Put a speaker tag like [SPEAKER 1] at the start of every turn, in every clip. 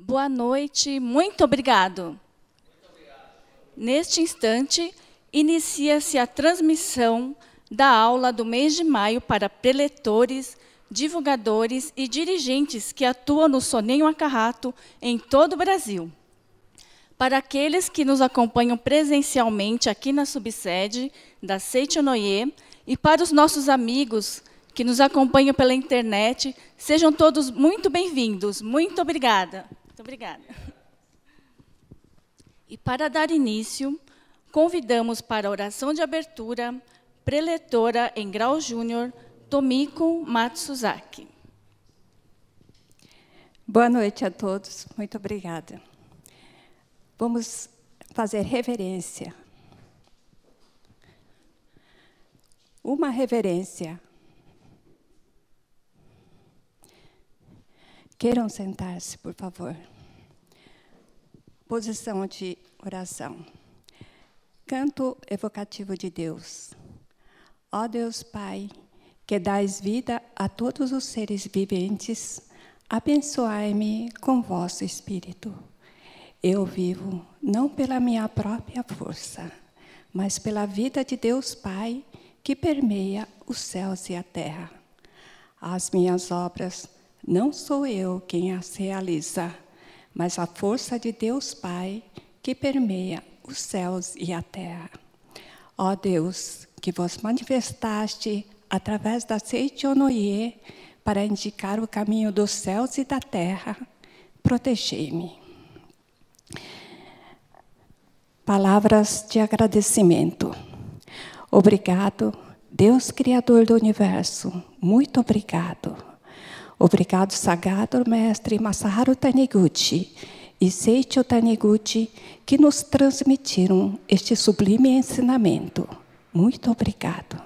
[SPEAKER 1] Boa noite, muito obrigado. Neste instante, inicia-se a transmissão da aula do mês de maio para preletores, divulgadores e dirigentes que atuam no Soninho Acarrato em todo o Brasil. Para aqueles que nos acompanham presencialmente aqui na subsede da Seichonoye e para os nossos amigos que nos acompanham pela internet, sejam todos muito bem-vindos. Muito obrigada. Muito obrigada. E para dar início, convidamos para a oração de abertura preletora em grau júnior, Tomiko Matsuzaki.
[SPEAKER 2] Boa noite a todos. Muito obrigada. Vamos fazer reverência. Uma reverência. Queiram sentar-se, por favor. Posição de oração. Canto evocativo de Deus. Ó Deus Pai, que dais vida a todos os seres viventes, abençoai-me com vosso Espírito. Eu vivo não pela minha própria força, mas pela vida de Deus Pai, que permeia os céus e a terra. As minhas obras não sou eu quem as realiza, mas a força de Deus Pai, que permeia os céus e a terra. Ó Deus, que vos manifestaste através da Seichonoye para indicar o caminho dos céus e da terra, protegei-me. Palavras de agradecimento. Obrigado, Deus Criador do Universo, muito obrigado. Obrigado, Sagrado Mestre Masaharu Taniguchi e Seicho Taniguchi, que nos transmitiram este sublime ensinamento. Muito obrigado.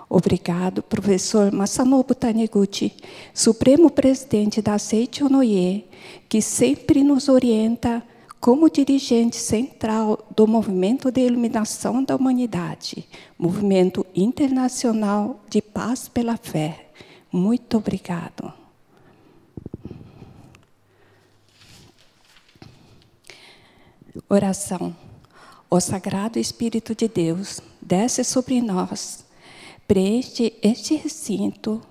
[SPEAKER 2] Obrigado, professor Masanobu Taniguchi, Supremo Presidente da Seichonoye, que sempre nos orienta como dirigente central do Movimento de Iluminação da Humanidade, Movimento Internacional de Paz pela Fé. Muito obrigado. Oração. O Sagrado Espírito de Deus desce sobre nós, preenche este recinto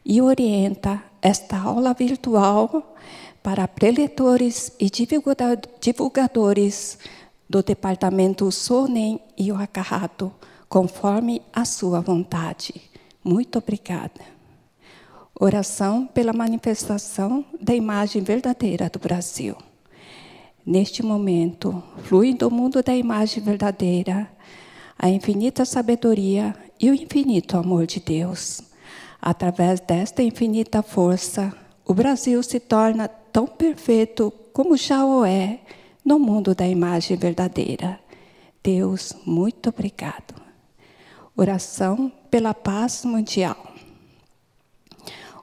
[SPEAKER 2] e orienta esta aula virtual para preletores e divulgadores do Departamento Sonen e o Acarrato, conforme a sua vontade. Muito obrigada. Oração pela manifestação da imagem verdadeira do Brasil. Neste momento, flui do mundo da imagem verdadeira a infinita sabedoria e o infinito amor de Deus. Através desta infinita força, o Brasil se torna tão perfeito como já o é no mundo da imagem verdadeira. Deus, muito obrigado. Oração pela paz mundial.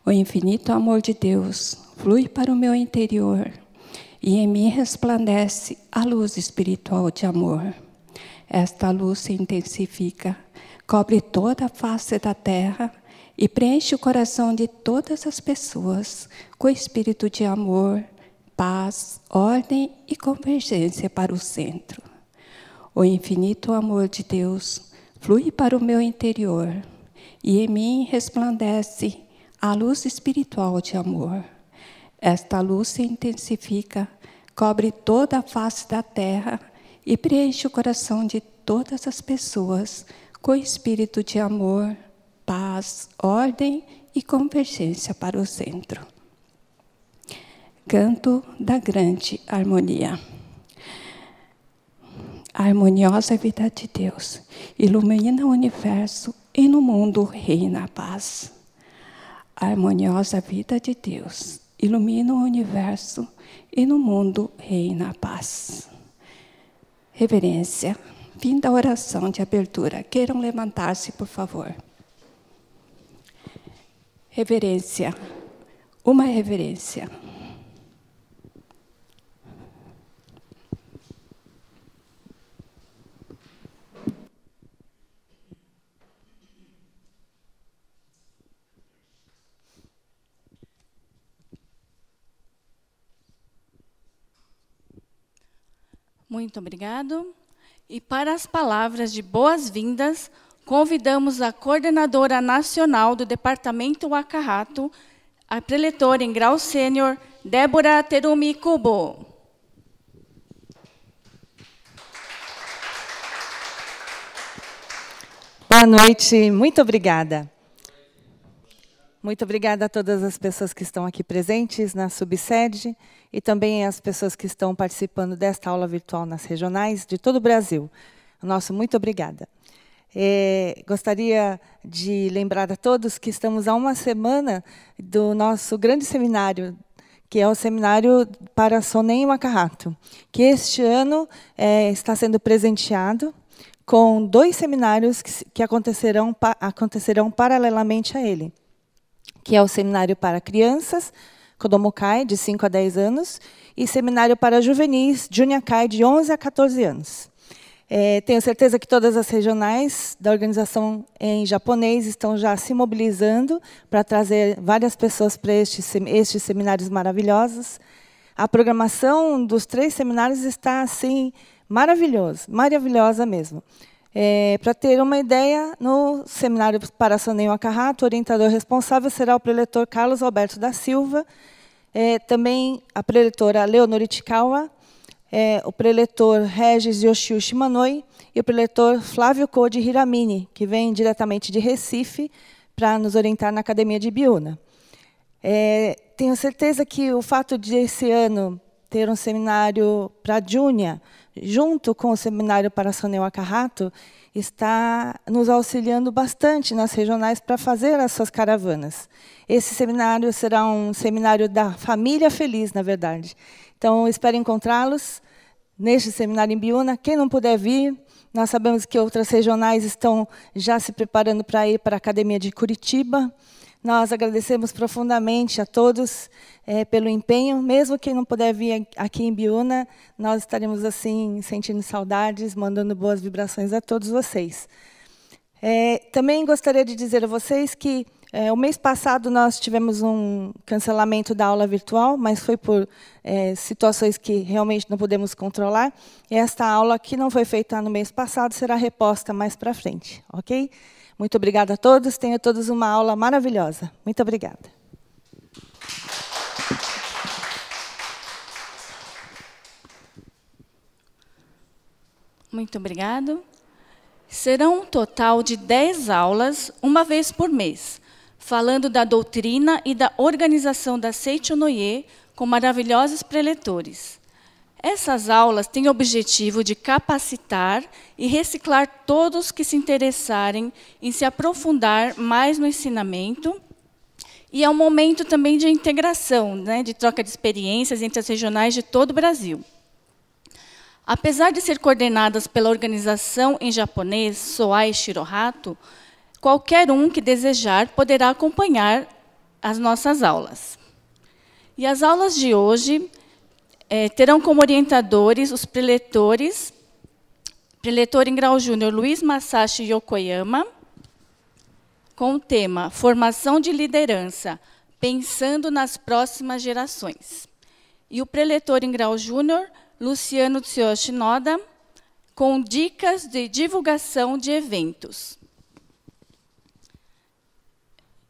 [SPEAKER 2] O infinito amor de Deus flui para o meu interior e em mim resplandece a luz espiritual de amor. Esta luz se intensifica, cobre toda a face da terra e preenche o coração de todas as pessoas com espírito de amor, paz, ordem e convergência para o centro. O infinito amor de Deus flui para o meu interior e em mim resplandece a luz espiritual de amor. Esta luz se intensifica, cobre toda a face da terra e preenche o coração de todas as pessoas com espírito de amor, paz, ordem e convergência para o centro. Canto da grande harmonia. A harmoniosa vida de Deus ilumina o universo e no mundo reina a paz. A harmoniosa vida de Deus ilumina o universo e no mundo reina a paz. Reverência. Fim da oração de abertura. Queiram levantar-se, por favor. Reverência. Uma reverência.
[SPEAKER 1] Muito obrigado. E para as palavras de boas-vindas, convidamos a coordenadora nacional do Departamento Waka-Hato, a preletora em grau sênior, Débora Terumi Kubo.
[SPEAKER 3] Boa noite, muito obrigada. Muito obrigada a todas as pessoas que estão aqui presentes na subsede e também as pessoas que estão participando desta aula virtual nas regionais de todo o Brasil. Nosso muito obrigada. Gostaria de lembrar a todos que estamos há uma semana do nosso grande seminário, que é o Seminário para Sonem e Waka-Hato, que este ano está sendo presenteado com 2 seminários que acontecerão paralelamente a ele, que é o Seminário para Crianças, Kodomokai, de 5 a 10 anos, e Seminário para Juvenis, Juniakai, de 11 a 14 anos. Tenho certeza que todas as regionais da organização em japonês estão já se mobilizando para trazer várias pessoas para estes seminários maravilhosos. A programação dos 3 seminários está assim maravilhosa mesmo. Para ter uma ideia, no Seminário para Sonem e Waka-Hato, o orientador responsável será o preletor Carlos Alberto da Silva, também a preletora Leonor Ichikawa, o preletor Regis Yoshio Shimanoi e o preletor Flávio Code Hiramine, que vem diretamente de Recife para nos orientar na Academia de Ibiúna. Tenho certeza que o fato de esse ano ter um seminário para Júnia, junto com o seminário para Sonem e Waka-Hato, está nos auxiliando bastante nas regionais para fazer as suas caravanas. Esse seminário será um seminário da família feliz, na verdade. Então, espero encontrá-los neste seminário em Ibiúna. Quem não puder vir, nós sabemos que outras regionais estão já se preparando para ir para a Academia de Curitiba. Nós agradecemos profundamente a todos pelo empenho. Mesmo quem não puder vir aqui em Ibiúna, nós estaremos assim sentindo saudades, mandando boas vibrações a todos vocês. Também gostaria de dizer a vocês que o mês passado nós tivemos um cancelamento da aula virtual, mas foi por situações que realmente não podemos controlar. E esta aula, que não foi feita no mês passado, será reposta mais para frente, ok? Muito obrigada a todos. Tenham todos uma aula maravilhosa. Muito obrigada.
[SPEAKER 1] Muito obrigado. Serão um total de 10 aulas, uma vez por mês, falando da doutrina e da organização da Seicho-no-Ie com maravilhosos preletores. Essas aulas têm o objetivo de capacitar e reciclar todos que se interessarem em se aprofundar mais no ensinamento, e é um momento também de integração, né, de troca de experiências entre as regionais de todo o Brasil. Apesar de ser coordenadas pela organização em japonês Soai Shirohato, qualquer um que desejar poderá acompanhar as nossas aulas. E as aulas de hoje terão como orientadores os preletores, preletor em grau júnior Luiz Masashi Yokoyama, com o tema Formação de Liderança, pensando nas próximas gerações. E o preletor em grau júnior Luciano Tsuyoshi Noda, com dicas de divulgação de eventos.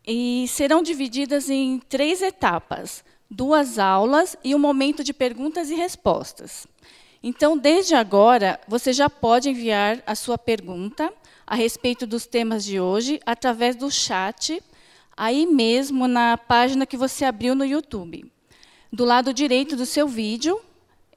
[SPEAKER 1] E serão divididas em 3 etapas, 2 aulas e um momento de perguntas e respostas. Então, desde agora, você já pode enviar a sua pergunta a respeito dos temas de hoje através do chat, aí mesmo na página que você abriu no YouTube. Do lado direito do seu vídeo,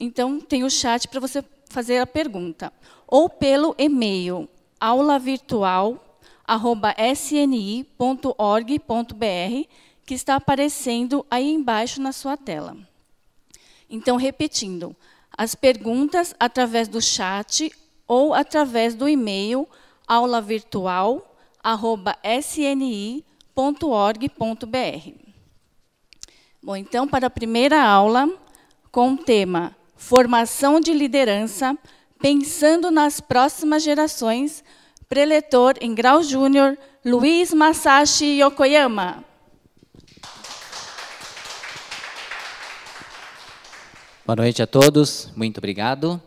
[SPEAKER 1] então, tem o chat para você fazer a pergunta. Ou pelo e-mail aulavirtual@sni.org.br, que está aparecendo aí embaixo na sua tela. Então, repetindo, as perguntas através do chat ou através do e-mail aulavirtual@sni.org.br. Bom, então, para a primeira aula, com o tema Formação de Liderança, pensando nas próximas gerações, preletor em grau júnior, Luiz Masashi Yokoyama.
[SPEAKER 4] Boa noite a todos, muito obrigado.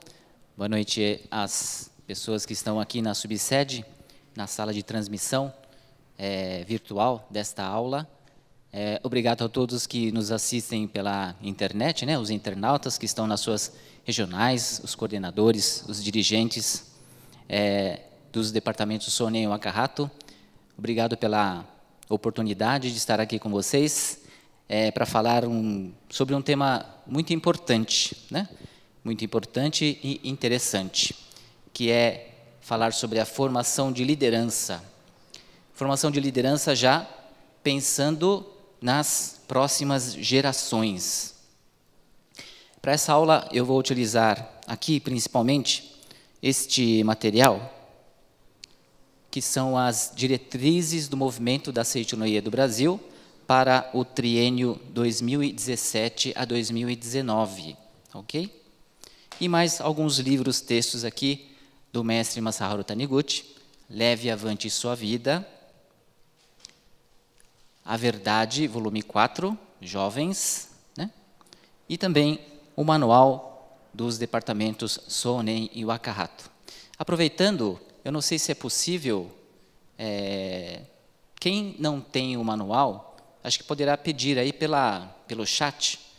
[SPEAKER 4] Boa noite às pessoas que estão aqui na subsede, na sala de transmissão virtual desta aula. Obrigado a todos que nos assistem pela internet, né, os internautas que estão nas suas regionais, os coordenadores, os dirigentes dos departamentos Sonen e Wakahato. Obrigado pela oportunidade de estar aqui com vocês para falar sobre um tema muito importante, né? Muito importante e interessante, que é falar sobre a formação de liderança. Formação de liderança já pensando nas próximas gerações. Para essa aula, eu vou utilizar aqui, principalmente, este material, que são as diretrizes do movimento da Seicho no Ie do Brasil para o triênio 2017 a 2019, ok? E mais alguns livros, textos aqui do mestre Masaharu Taniguchi, Leve Avante Sua Vida, A Verdade, volume 4, Jovens, né? E também o manual dos departamentos Sonen e Wakahato. Aproveitando, eu não sei se é possível, quem não tem o manual, acho que poderá pedir aí pelo chat.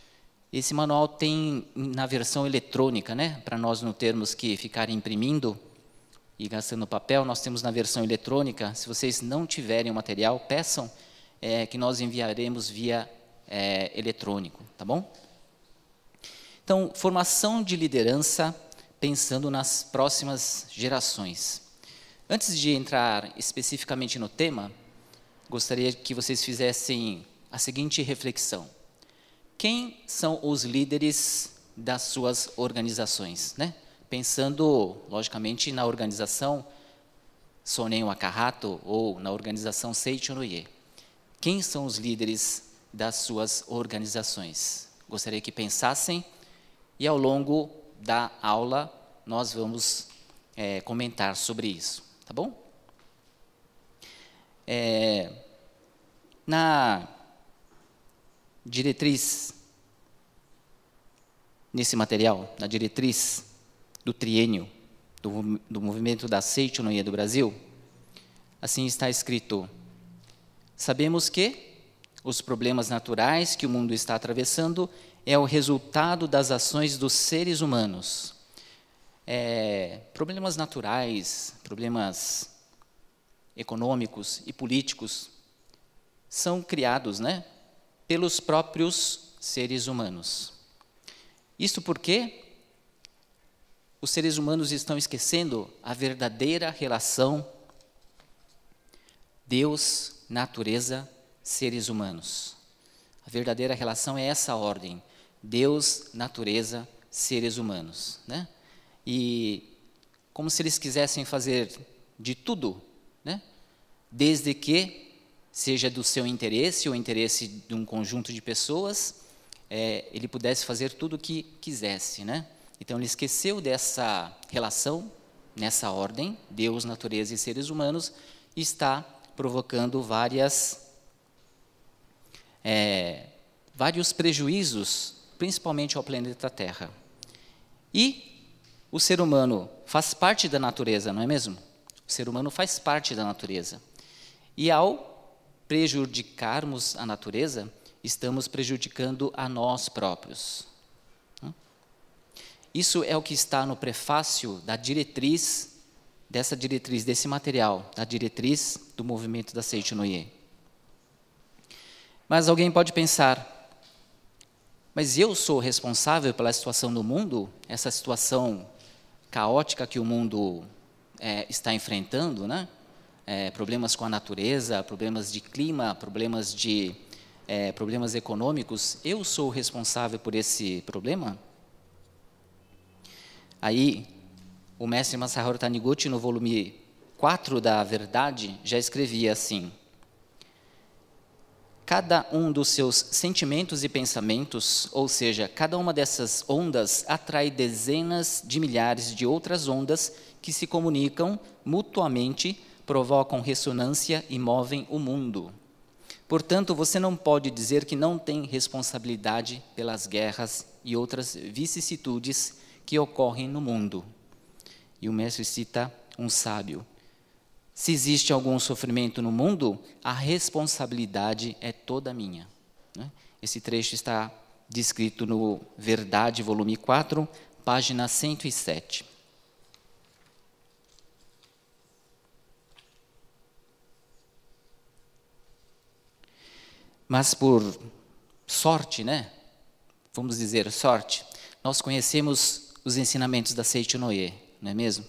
[SPEAKER 4] Esse manual tem na versão eletrônica, né? Para nós não termos que ficar imprimindo e gastando papel, nós temos na versão eletrônica. Se vocês não tiverem o material, peçam que nós enviaremos via eletrônico, tá bom? Então, formação de liderança pensando nas próximas gerações. Antes de entrar especificamente no tema, gostaria que vocês fizessem a seguinte reflexão. Quem são os líderes das suas organizações, né? Pensando, logicamente, na organização Sonen Wakahato ou na organização Seicho no Ie. Quem são os líderes das suas organizações? Gostaria que pensassem e, ao longo da aula, nós vamos comentar sobre isso, tá bom? Na diretriz, nesse material, na diretriz do triênio do movimento da Seicho no Ie do Brasil, assim está escrito: sabemos que os problemas naturais que o mundo está atravessando é o resultado das ações dos seres humanos. Problemas naturais, problemas econômicos e políticos são criados, né, pelos próprios seres humanos. Isto porque os seres humanos estão esquecendo a verdadeira relação Deus, natureza, seres humanos. A verdadeira relação é essa ordem: Deus, natureza, seres humanos, né? E como se eles quisessem fazer de tudo, né? Desde que seja do seu interesse ou interesse de um conjunto de pessoas, ele pudesse fazer tudo o que quisesse, né? Então, ele esqueceu dessa relação, nessa ordem, Deus, natureza e seres humanos, e está provocando vários prejuízos, principalmente ao planeta Terra. E o ser humano faz parte da natureza, não é mesmo? O ser humano faz parte da natureza. E ao prejudicarmos a natureza, estamos prejudicando a nós próprios. Isso é o que está no prefácio da diretriz, desse material, da diretriz do movimento da Seicho no Ie. Mas alguém pode pensar, mas eu sou responsável pela situação do mundo, essa situação caótica que o mundo está enfrentando, né? Problemas com a natureza, problemas de clima, problemas econômicos, eu sou responsável por esse problema? Aí, o mestre Masaharu Taniguchi, no volume 4 da Verdade, já escrevia assim: cada um dos seus sentimentos e pensamentos, ou seja, cada uma dessas ondas atrai dezenas de milhares de outras ondas que se comunicam mutuamente, provocam ressonância e movem o mundo. Portanto, você não pode dizer que não tem responsabilidade pelas guerras e outras vicissitudes que ocorrem no mundo. E o mestre cita um sábio: se existe algum sofrimento no mundo, a responsabilidade é toda minha. Esse trecho está descrito no Verdade, volume 4, página 107. Mas por sorte, né? Vamos dizer sorte, nós conhecemos os ensinamentos da Seicho Noe, não é mesmo?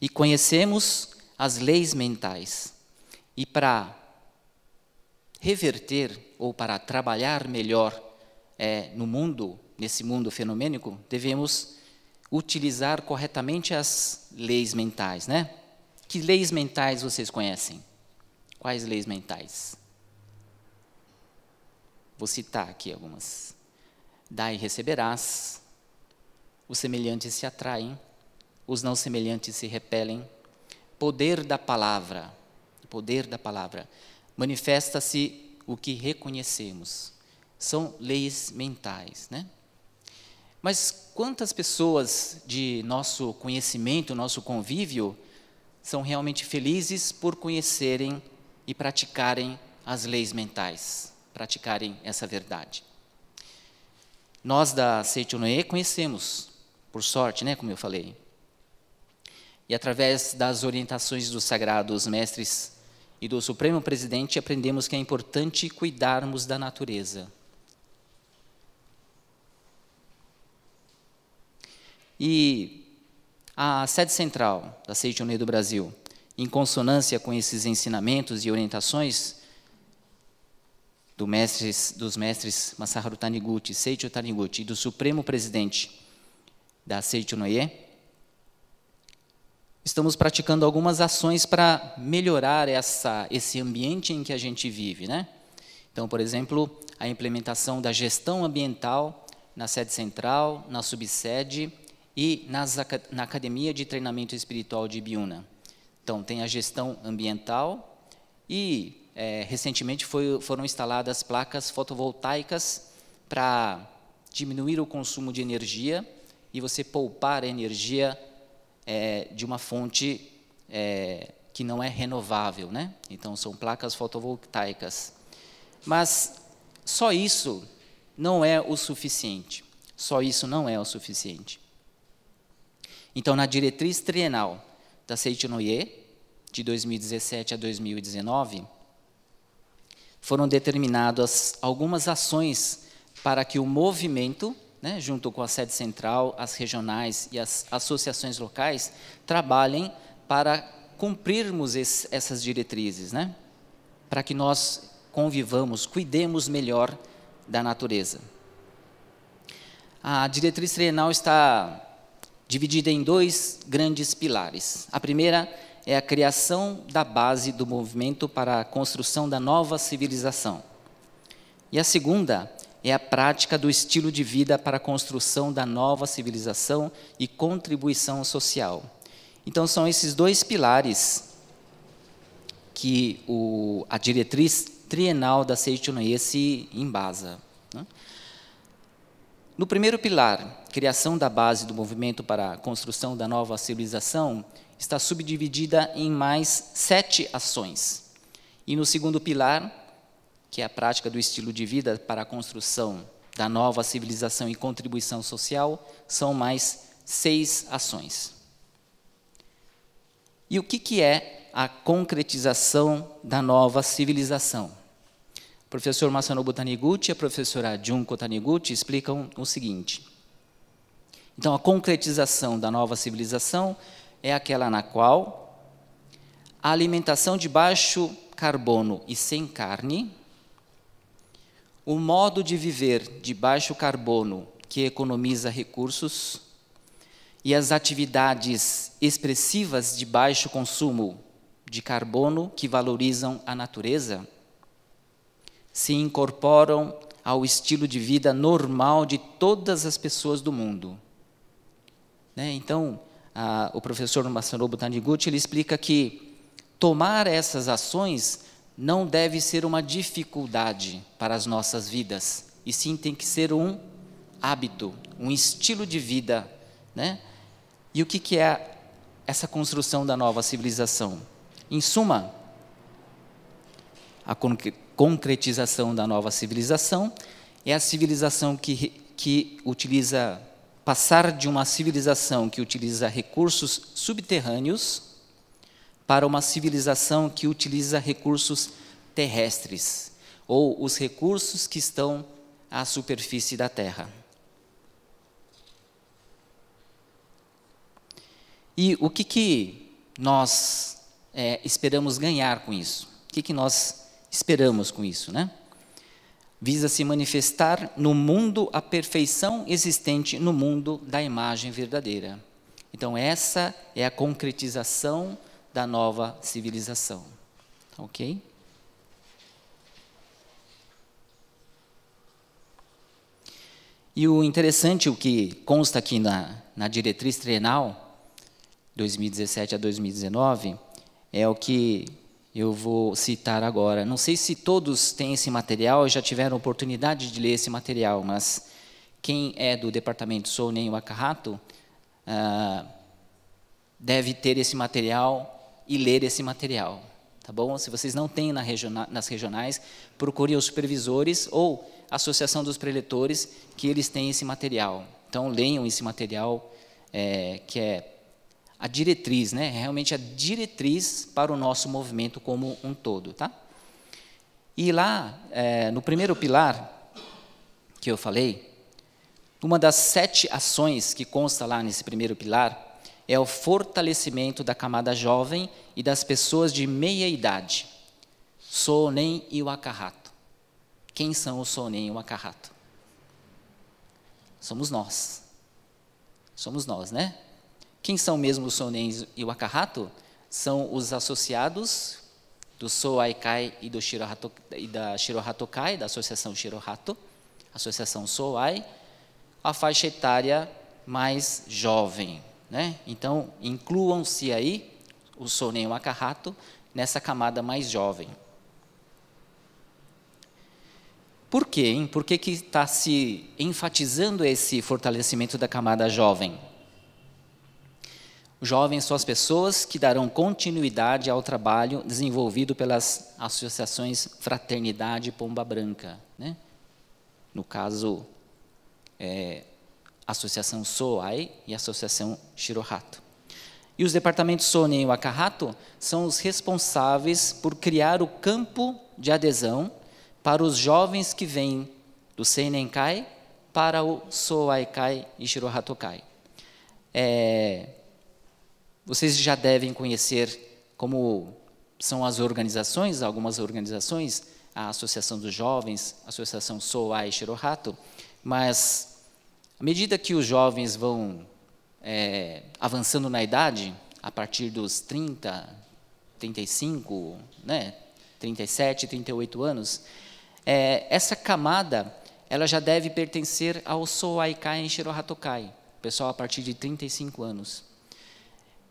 [SPEAKER 4] E conhecemos as leis mentais. E para reverter ou para trabalhar melhor no mundo, nesse mundo fenomênico, devemos utilizar corretamente as leis mentais, né? Que leis mentais vocês conhecem? Quais leis mentais? Vou citar aqui algumas. Dai e receberás, os semelhantes se atraem, os não semelhantes se repelem, poder da palavra, manifesta-se o que reconhecemos. São leis mentais, né? Mas quantas pessoas de nosso conhecimento, nosso convívio, são realmente felizes por conhecerem e praticarem as leis mentais, praticarem essa verdade? Nós da Seicho Noe conhecemos, por sorte, né, como eu falei. E através das orientações dos sagrados mestres e do Supremo Presidente, aprendemos que é importante cuidarmos da natureza. E a sede central da Seicho Noe do Brasil, em consonância com esses ensinamentos e orientações dos mestres Masaharu Taniguchi, Seicho Taniguchi e do Supremo Presidente da Seicho Noe, estamos praticando algumas ações para melhorar esse ambiente em que a gente vive, né? Então, por exemplo, a implementação da gestão ambiental na sede central, na subsede e na Academia de Treinamento Espiritual de Ibiúna. Então, tem a gestão ambiental e recentemente foram instaladas placas fotovoltaicas para diminuir o consumo de energia e você poupar energia de uma fonte que não é renovável, né? Então, são placas fotovoltaicas. Mas só isso não é o suficiente. Só isso não é o suficiente. Então, na diretriz trienal da Seicho Noe, de 2017 a 2019, foram determinadas algumas ações para que o movimento, né, junto com a sede central, as regionais e as associações locais, trabalhem para cumprirmos essas diretrizes, né, para que nós convivamos, cuidemos melhor da natureza. A diretriz trienal está dividida em dois grandes pilares. A primeira é a criação da base do movimento para a construção da nova civilização. E a segunda é a prática do estilo de vida para a construção da nova civilização e contribuição social. Então, são esses dois pilares que a diretriz trienal da Seicho Noe se embasa, né? No primeiro pilar, criação da base do movimento para a construção da nova civilização, está subdividida em mais 7 ações. E no segundo pilar, que é a prática do estilo de vida para a construção da nova civilização e contribuição social, são mais 6 ações. E o que é a concretização da nova civilização? O professor Masanobu Taniguchi e a professora Junko Taniguchi explicam o seguinte. Então, a concretização da nova civilização é aquela na qual a alimentação de baixo carbono e sem carne, o modo de viver de baixo carbono que economiza recursos e as atividades expressivas de baixo consumo de carbono que valorizam a natureza se incorporam ao estilo de vida normal de todas as pessoas do mundo. Então, o professor Masanobu Taniguchi ele explica que tomar essas ações não deve ser uma dificuldade para as nossas vidas, e sim tem que ser um hábito, um estilo de vida, né? E o que é essa construção da nova civilização? Em suma, a concretização da nova civilização é a civilização que utiliza, passar de uma civilização que utiliza recursos subterrâneos para uma civilização que utiliza recursos terrestres, ou os recursos que estão à superfície da Terra. E o que nós esperamos ganhar com isso? O que nós esperamos com isso, né? Visa se manifestar no mundo a perfeição existente no mundo da imagem verdadeira. Então, essa é a concretização da nova civilização. Ok? E o interessante, o que consta aqui na diretriz trienal, 2017 a 2019, é o que eu vou citar agora. Não sei se todos têm esse material e já tiveram oportunidade de ler esse material, mas quem é do departamento Sonen Wakahato deve ter esse material e ler esse material, tá bom? Se vocês não têm nas regionais, procurem os supervisores ou a Associação dos Preletores, que eles têm esse material. Então, leiam esse material, que é a diretriz, né? Realmente a diretriz para o nosso movimento como um todo, tá? E lá, no primeiro pilar que eu falei, uma das 7 ações que consta lá nesse primeiro pilar é o fortalecimento da camada jovem e das pessoas de meia idade, Sonen e Wakahato. Quem são os Sonen e Wakahato? Somos nós. Somos nós, né? Quem são mesmo os Sonen e Wakahato? São os associados do Soai-kai e da Shirohato-kai, da Associação Shirohato, Associação Soai, a faixa etária mais jovem, né? Então, incluam-se aí os Sonen e Wakahato nessa camada mais jovem. Por quê, hein? Por que está se enfatizando esse fortalecimento da camada jovem? Os jovens são as pessoas que darão continuidade ao trabalho desenvolvido pelas associações Fraternidade Pomba Branca, né? No caso, Associação Soai e Associação Shirohato. E os departamentos Sonen e Wakahato são os responsáveis por criar o campo de adesão para os jovens que vêm do Seinen-kai para o Soai-kai e Shirohato-kai. Vocês já devem conhecer como são as organizações, algumas organizações, a Associação dos Jovens, a Associação Soai e Shirohato, mas à medida que os jovens vão avançando na idade, a partir dos 30, 35, né, 37, 38 anos, essa camada ela já deve pertencer ao Soai-kai e Shirohato-kai, pessoal a partir de 35 anos.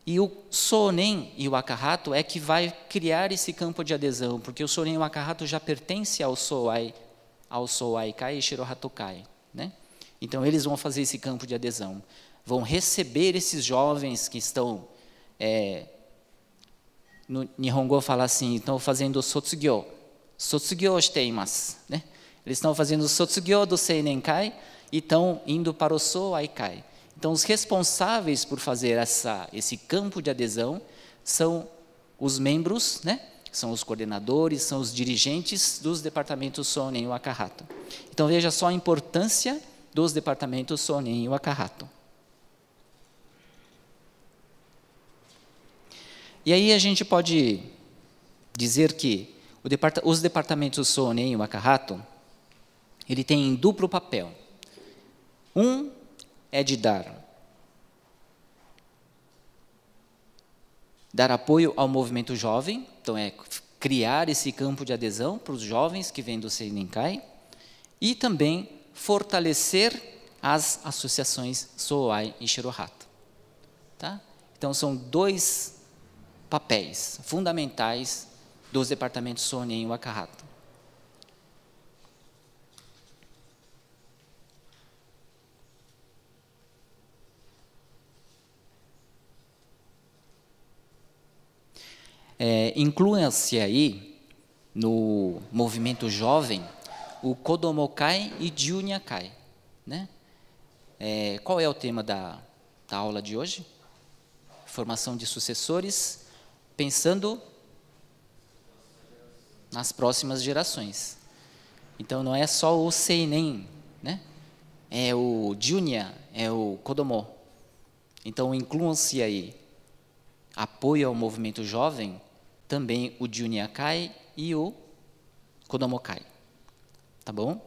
[SPEAKER 4] E o Sonen e o Wakahato é que vai criar esse campo de adesão, porque o Sonen e o Wakahato já pertence ao Soai-kai e Shirohato-kai, né? Então, eles vão fazer esse campo de adesão, vão receber esses jovens que estão, no Nihongo fala assim, estão fazendo Sotsugyo shiteimasu, né? Eles estão fazendo o Sotsugyo do Seinen-kai e estão indo para o Soai-kai. Então, os responsáveis por fazer esse campo de adesão são os membros, né? São os coordenadores, são os dirigentes dos departamentos Sonen e Wakahato. Então, veja só a importância dos departamentos Sonen e Wakahato. E aí a gente pode dizer que os departamentos Sonen e Wakahato, ele tem duplo papel. Um é de dar apoio ao movimento jovem, então é criar esse campo de adesão para os jovens que vêm do Seinen-kai e também fortalecer as associações Soai e Shirohato. Tá? Então, são 2 papéis fundamentais dos departamentos Sonen e Wakahato. Incluam-se aí, no movimento jovem, o Kodomo-kai e Junya-kai, né? Qual é o tema da aula de hoje? Formação de sucessores, pensando nas próximas gerações. Então, não é só o Seinen, né? É o Junya, é o Kodomo. Então, incluam-se aí, apoio ao movimento jovem, também o Junya-kai e o Kodomo-kai. Tá bom?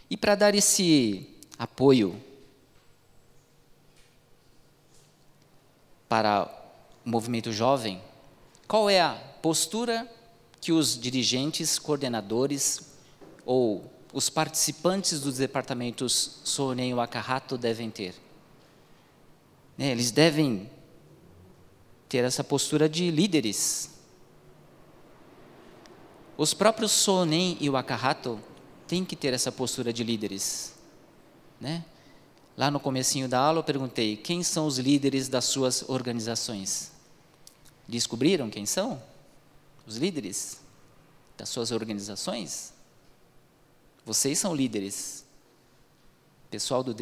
[SPEAKER 4] E para dar esse apoio para o movimento jovem, qual é a postura que os dirigentes, coordenadores ou os participantes dos departamentos Sonen e Wakahato devem ter? Eles devem ter essa postura de líderes. Os próprios Sonen e Wakahato têm que ter essa postura de líderes, né? Lá no comecinho da aula eu perguntei, quem são os líderes das suas organizações? Descobriram quem são? Os líderes das suas organizações? Vocês são líderes. O pessoal do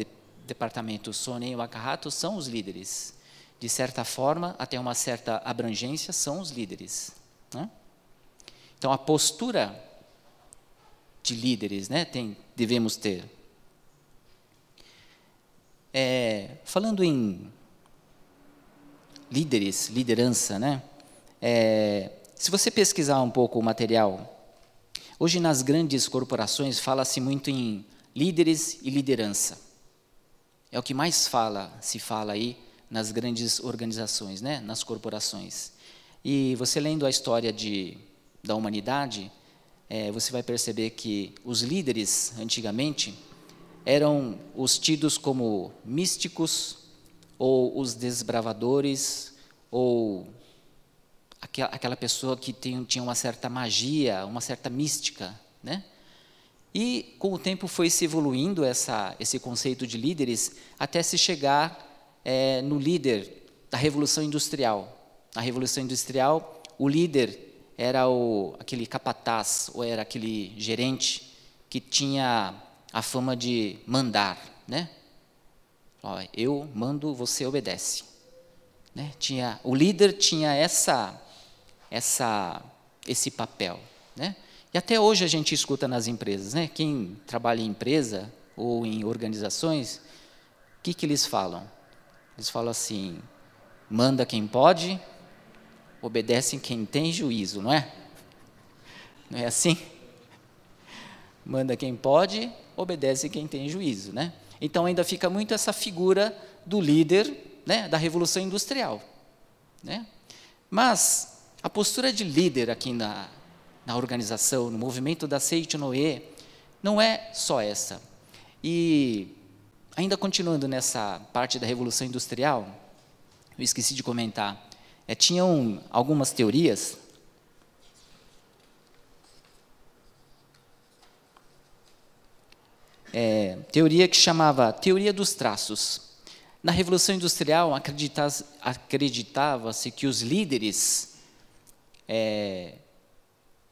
[SPEAKER 4] departamento Sonen e Wakahato são os líderes. De certa forma, até uma certa abrangência, são os líderes, né? Então, a postura de líderes, né, devemos ter. Falando em líderes, liderança, né? Se você pesquisar um pouco o material, hoje nas grandes corporações fala-se muito em líderes e liderança. É o que mais se fala aí nas grandes organizações, né? Nas corporações. E você lendo a história da humanidade, você vai perceber que os líderes, antigamente, eram os tidos como místicos, ou os desbravadores, ou aquela pessoa que tinha uma certa magia, uma certa mística, né? E, com o tempo, foi se evoluindo esse conceito de líderes, até se chegar no líder da Revolução Industrial. Na Revolução Industrial, o líder era aquele capataz, ou era aquele gerente que tinha a fama de mandar, né? Eu mando, você obedece, né? O líder tinha esse papel, né? E até hoje a gente escuta nas empresas, né? Quem trabalha em empresa ou em organizações, o que eles falam? Eles falam assim, manda quem pode, obedece quem tem juízo, não é? Não é assim? Manda quem pode, obedece quem tem juízo, né? Então ainda fica muito essa figura do líder, né, da Revolução Industrial, né? Mas a postura de líder aqui na organização, no movimento da Seicho-no-e, não é só essa. E ainda continuando nessa parte da Revolução Industrial, eu esqueci de comentar, tinham algumas teorias teoria que chamava teoria dos traços. Na Revolução Industrial, acreditava-se que os líderes,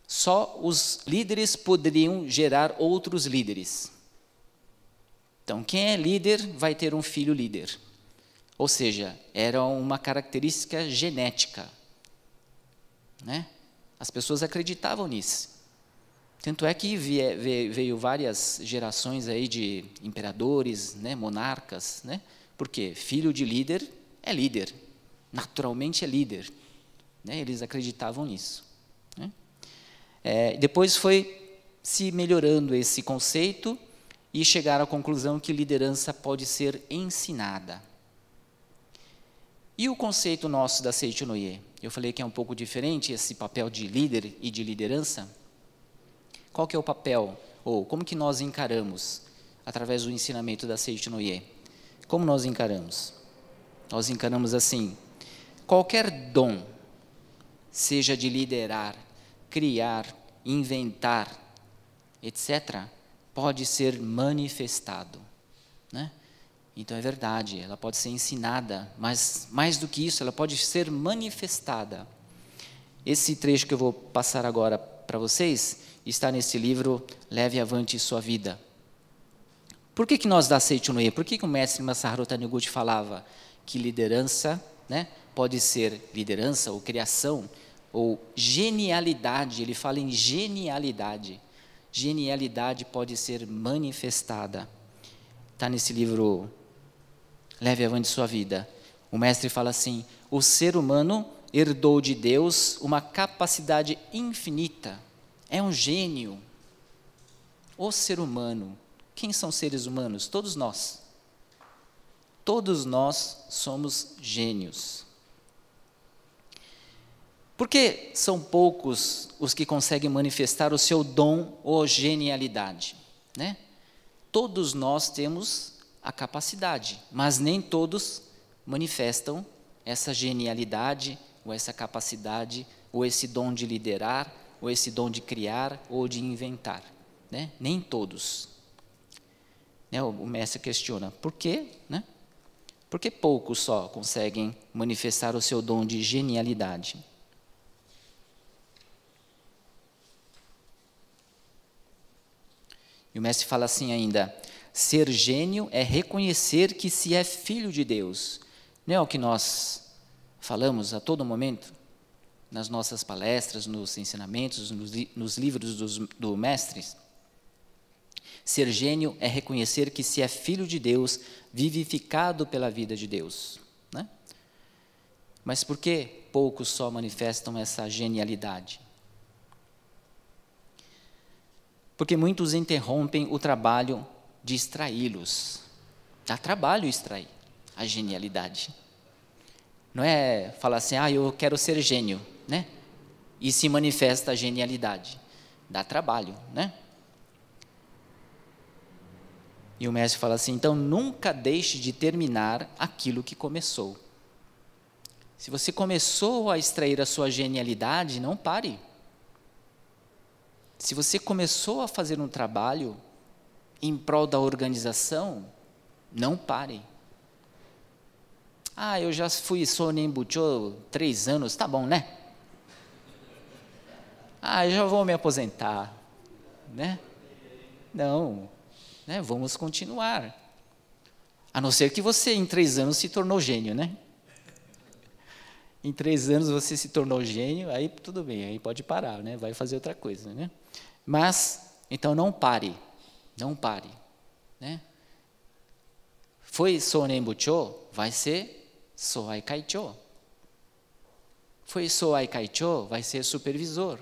[SPEAKER 4] só os líderes poderiam gerar outros líderes. Então, quem é líder vai ter um filho líder. Ou seja, era uma característica genética, né? As pessoas acreditavam nisso. Tanto é que veio várias gerações aí de imperadores, né, monarcas, né? Porque filho de líder é líder, naturalmente é líder, né? Eles acreditavam nisso, né? Depois foi se melhorando esse conceito e chegaram à conclusão que liderança pode ser ensinada. E o conceito nosso da Seicho-no-e? Eu falei que é um pouco diferente esse papel de líder e de liderança. Qual que é o papel, ou como que nós encaramos, através do ensinamento da Seicho-no-e? Como nós encaramos? Nós encaramos assim, qualquer dom, seja de liderar, criar, inventar, etc., pode ser manifestado, né? Então é verdade, ela pode ser ensinada, mas mais do que isso, ela pode ser manifestada. Esse trecho que eu vou passar agora para vocês está nesse livro Leve Avante Sua Vida. Por que nós da Seichonoye, por que o mestre Masaharu Taniguchi falava que liderança, né, pode ser liderança ou criação ou genialidade? Ele fala em genialidade. Genialidade pode ser manifestada. Está nesse livro Leve Avante Sua Vida. O mestre fala assim: o ser humano herdou de Deus uma capacidade infinita. É um gênio. O ser humano. Quem são seres humanos? Todos nós. Todos nós somos gênios. Por que são poucos os que conseguem manifestar o seu dom ou genialidade, né? Todos nós temos a capacidade, mas nem todos manifestam essa genialidade, ou essa capacidade, ou esse dom de liderar, ou esse dom de criar, ou de inventar, né? Nem todos. Né? O mestre questiona, por quê? Né? Por que poucos só conseguem manifestar o seu dom de genialidade? E o mestre fala assim ainda: ser gênio é reconhecer que se é filho de Deus. Não é o que nós falamos a todo momento, nas nossas palestras, nos ensinamentos, nos livros do mestre? Ser gênio é reconhecer que se é filho de Deus, vivificado pela vida de Deus, né? Mas por que poucos só manifestam essa genialidade? Porque muitos interrompem o trabalho de extraí-los. Dá trabalho extrair a genialidade. Não é falar assim, eu quero ser gênio, né? E se manifesta a genialidade. Dá trabalho, né? E o mestre fala assim, então nunca deixe de terminar aquilo que começou. Se você começou a extrair a sua genialidade, não pare. Se você começou a fazer um trabalho em prol da organização, não pare. Eu já fui Sonen Bucho 3 anos, tá bom, né? Eu já vou me aposentar, né? Não, né? Vamos continuar. A não ser que você em 3 anos se tornou gênio, né? Em 3 anos você se tornou gênio, aí tudo bem, aí pode parar, né? Vai fazer outra coisa, né? Mas, então não pare, né? Foi Sonen Bucho, vai ser Soai Kaicho. Foi Soai Kaicho, vai ser supervisor,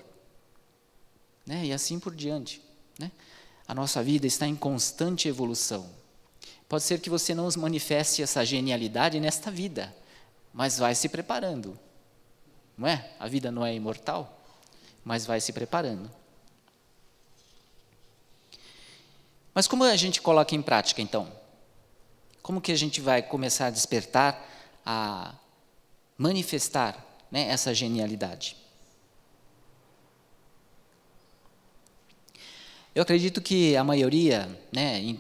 [SPEAKER 4] né? E assim por diante, né? A nossa vida está em constante evolução. Pode ser que você não manifeste essa genialidade nesta vida, mas vai se preparando, não é? A vida não é imortal, mas vai se preparando. Mas como a gente coloca em prática, então? Como que a gente vai começar a despertar, a manifestar, né, essa genialidade? Eu acredito que a maioria, né,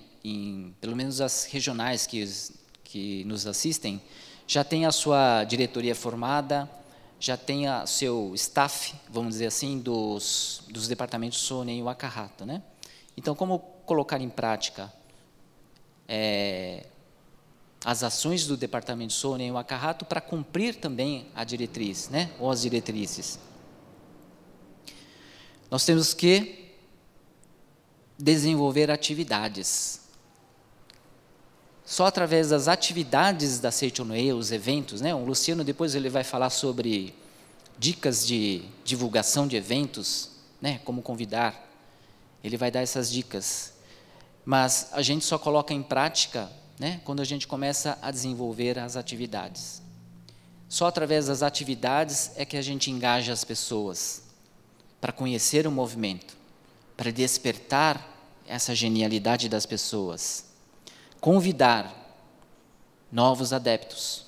[SPEAKER 4] pelo menos as regionais que nos assistem, já tem a sua diretoria formada, já tem o seu staff, vamos dizer assim, dos departamentos Sonen e Wakahata, né? Então, como colocar em prática as ações do departamento Sonen e Wakahata para cumprir também a diretriz, né? Ou as diretrizes? Nós temos que desenvolver atividades. Só através das atividades da Seichonoye, os eventos, né? O Luciano depois ele vai falar sobre dicas de divulgação de eventos, né? Como convidar. Ele vai dar essas dicas. Mas a gente só coloca em prática, né, quando a gente começa a desenvolver as atividades. Só através das atividades é que a gente engaja as pessoas para conhecer o movimento, para despertar essa genialidade das pessoas, convidar novos adeptos,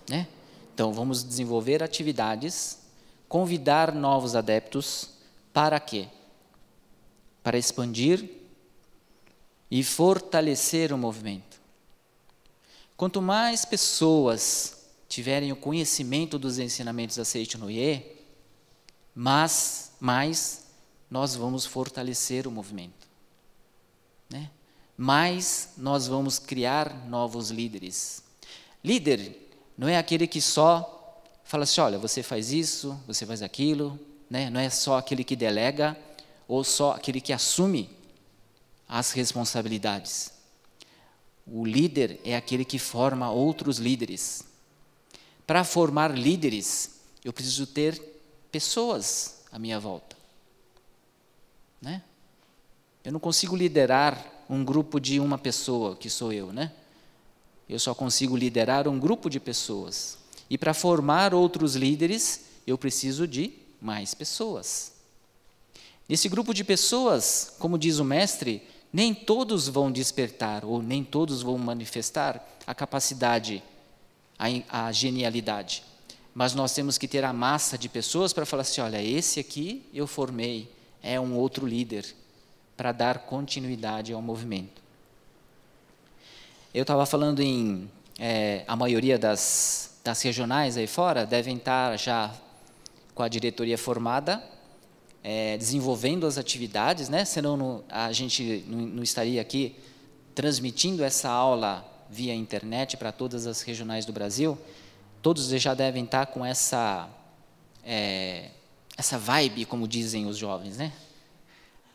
[SPEAKER 4] né? Então, vamos desenvolver atividades, convidar novos adeptos, para quê? Para expandir e fortalecer o movimento. Quanto mais pessoas tiverem o conhecimento dos ensinamentos da Seiichi no Ie, mais nós vamos fortalecer o movimento, né? Mais nós vamos criar novos líderes. Líder não é aquele que só fala assim, olha, você faz isso, você faz aquilo, né? Não é só aquele que delega ou só aquele que assume as responsabilidades. O líder é aquele que forma outros líderes. Para formar líderes, eu preciso ter pessoas à minha volta, né? Eu não consigo liderar um grupo de uma pessoa, que sou eu, né? Eu só consigo liderar um grupo de pessoas. E para formar outros líderes, eu preciso de mais pessoas. Nesse grupo de pessoas, como diz o mestre, nem todos vão despertar, ou nem todos vão manifestar a capacidade, a genialidade. Mas nós temos que ter a massa de pessoas para falar assim, olha, esse aqui eu formei, é um outro líder, para dar continuidade ao movimento. Eu estava falando a maioria das regionais aí fora devem estar já com a diretoria formada, desenvolvendo as atividades, né? Senão a gente não estaria aqui transmitindo essa aula via internet para todas as regionais do Brasil. Todos já devem estar com essa vibe, como dizem os jovens, né?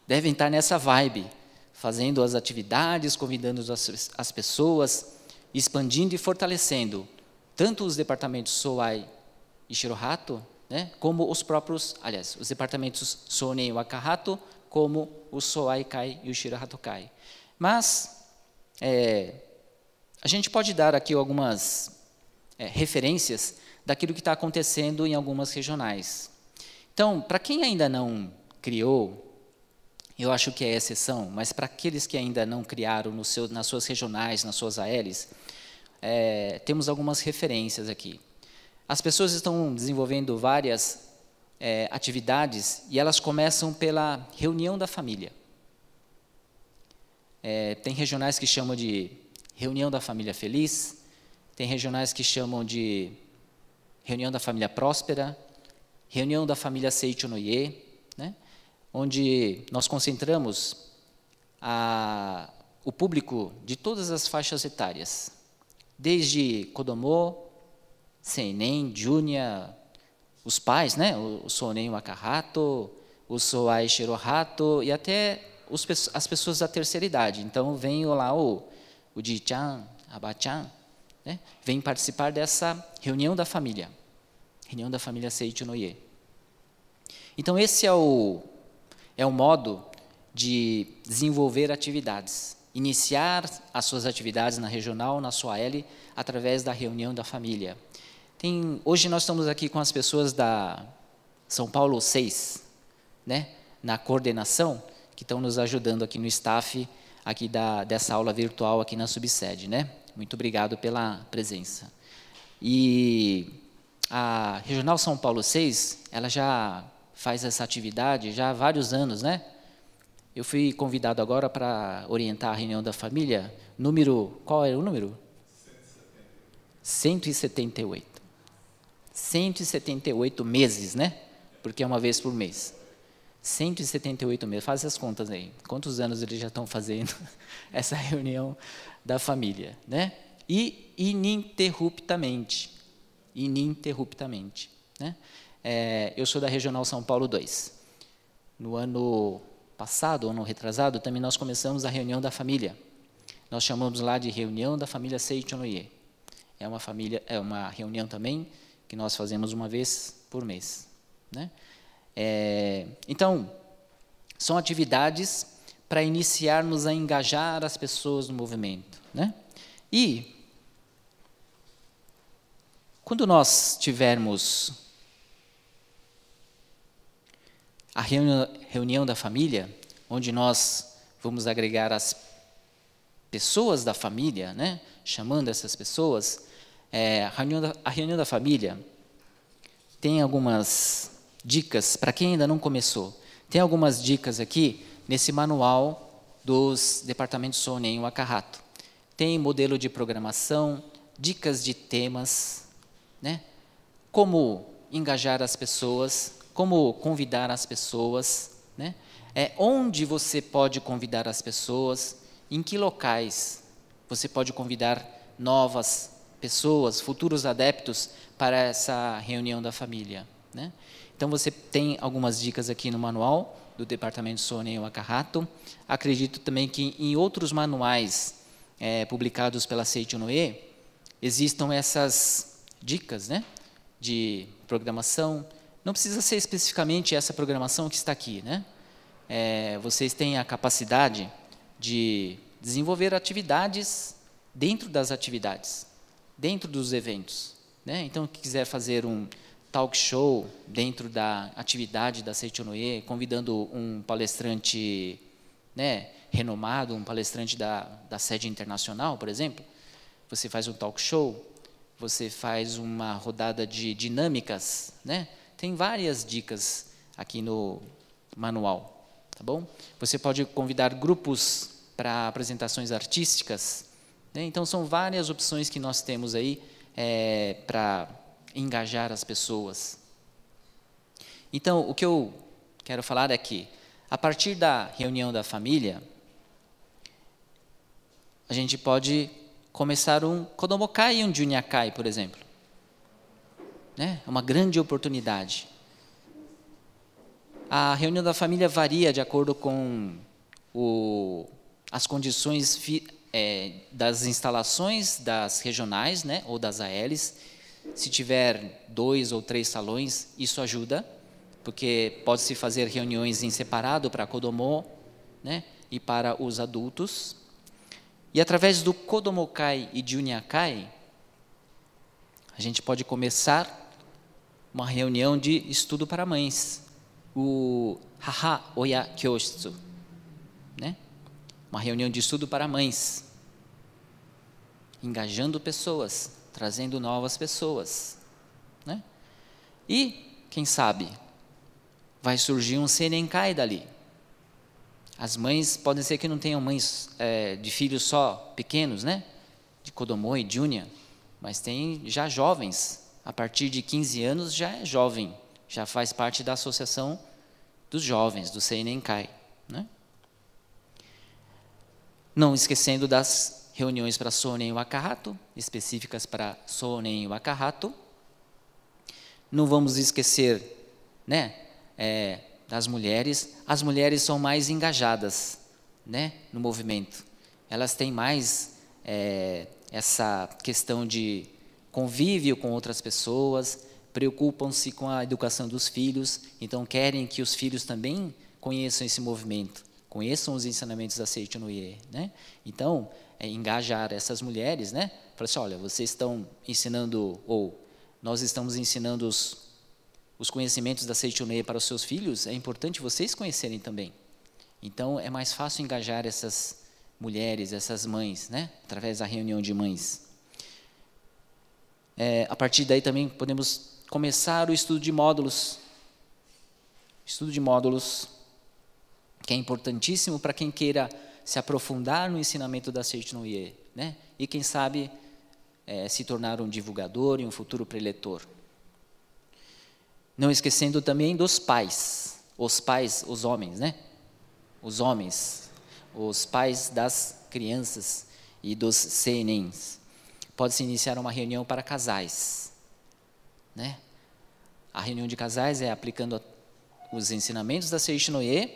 [SPEAKER 4] Devem estar nessa vibe, fazendo as atividades, convidando as pessoas, expandindo e fortalecendo tanto os departamentos Sowai e Shirohato, né, como os próprios, aliás, os departamentos Sonen e Wakahato, como o Sowai Kai e o Shirohato Kai. Mas a gente pode dar aqui algumas referências daquilo que está acontecendo em algumas regionais. Então, para quem ainda não criou, eu acho que é exceção, mas para aqueles que ainda não criaram nas suas regionais, nas suas ALs, temos algumas referências aqui. As pessoas estão desenvolvendo várias atividades e elas começam pela reunião da família. Tem regionais que chamam de reunião da família feliz, tem regionais que chamam de reunião da família próspera, reunião da família Seicho no Ie, né? Onde nós concentramos o público de todas as faixas etárias, desde Kodomo, Seinen, Júnior, os pais, né? O Sonen Wakahato, o Sowai Shirohato e até as pessoas da terceira idade. Então, vem lá o Ji-chan, a Ba-chan, né? Vem participar dessa reunião da família Seicho no Ie. Então, esse é o modo de desenvolver atividades, iniciar as suas atividades na regional, na sua L, através da reunião da família. Hoje nós estamos aqui com as pessoas da São Paulo 6, né, na coordenação, que estão nos ajudando aqui no staff aqui dessa aula virtual aqui na subsede, né? Muito obrigado pela presença. E a Regional São Paulo 6, ela já faz essa atividade já há vários anos, né? Eu fui convidado agora para orientar a reunião da família. Qual era o número? 178. 178 meses, né? Porque é uma vez por mês. 178 meses. Faz as contas aí. Quantos anos eles já estão fazendo essa reunião da família, né? E ininterruptamente. Ininterruptamente, né? Eu sou da Regional São Paulo 2. No ano passado, ano retrasado, também nós começamos a reunião da família. Nós chamamos lá de reunião da família Seicho no Ie. É uma reunião também que nós fazemos uma vez por mês, né? Então, são atividades para iniciarmos a engajar as pessoas no movimento, né? E quando nós tivermos a reunião da família, onde nós vamos agregar as pessoas da família, né, chamando essas pessoas, a reunião da família tem algumas dicas para quem ainda não começou. Tem algumas dicas aqui nesse manual dos departamentos Sonen e Wakahato. tem modelo de programação, dicas de temas, né? Como engajar as pessoas, como convidar as pessoas, né? Onde você pode convidar as pessoas, em que locais você pode convidar novas pessoas, futuros adeptos para essa reunião da família, né? Então, você tem algumas dicas aqui no manual do Departamento Sonen Wakahato. Acredito também que em outros manuais publicados pela Seicho Noe, existam essas dicas, né, de programação. Não precisa ser especificamente essa programação que está aqui, né? Vocês têm a capacidade de desenvolver atividades dentro das atividades, dentro dos eventos, né? Então, quem quiser fazer um talk show dentro da atividade da Seicho Noe, convidando um palestrante, né, renomado, um palestrante da sede internacional, por exemplo, você faz um talk show, você faz uma rodada de dinâmicas, né? Tem várias dicas aqui no manual, tá bom? Você pode convidar grupos para apresentações artísticas, né? Então, são várias opções que nós temos aí para engajar as pessoas. Então, o que eu quero falar é que, a partir da reunião da família, a gente pode começar um Kodomokai e um Junyakai, por exemplo. É uma grande oportunidade. A reunião da família varia de acordo com as condições das instalações das regionais, né, ou das ALs. Se tiver 2 ou 3 salões, isso ajuda, porque pode-se fazer reuniões em separado para Kodomo, né, e para os adultos. E através do Kodomokai e Junyakai, a gente pode começar uma reunião de estudo para mães, o Haha Oya Kyoshitsu, né? Uma reunião de estudo para mães, engajando pessoas, trazendo novas pessoas, né? E, quem sabe, vai surgir um Senenkai dali. As mães podem ser que não tenham mães de filhos só pequenos, né? De Kodomo e Junya, mas tem já jovens. A partir de 15 anos já é jovem, já faz parte da associação dos jovens, do Senenkai, né? Não esquecendo das reuniões para Sonen Wakahato, específicas para Sonen Wakahato. Não vamos esquecer, né, das mulheres. As mulheres são mais engajadas, né, no movimento. Elas têm mais essa questão de convívio com outras pessoas, preocupam-se com a educação dos filhos, então querem que os filhos também conheçam esse movimento, conheçam os ensinamentos da Seicho Noe, né? Então, engajar essas mulheres, né? Falar assim, olha, vocês estão ensinando, ou nós estamos ensinando os conhecimentos da Seicho Noe para os seus filhos, é importante vocês conhecerem também. Então, é mais fácil engajar essas mulheres, essas mães, né? Através da reunião de mães. A partir daí também podemos começar o estudo de módulos. Estudo de módulos, que é importantíssimo para quem queira se aprofundar no ensinamento da Seicho Noe, né? E quem sabe se tornar um divulgador e um futuro preletor. Não esquecendo também dos pais, os homens, né? Os homens, os pais das crianças e dos senens. Pode-se iniciar uma reunião para casais, né? A reunião de casais é aplicando os ensinamentos da Seicho Noe,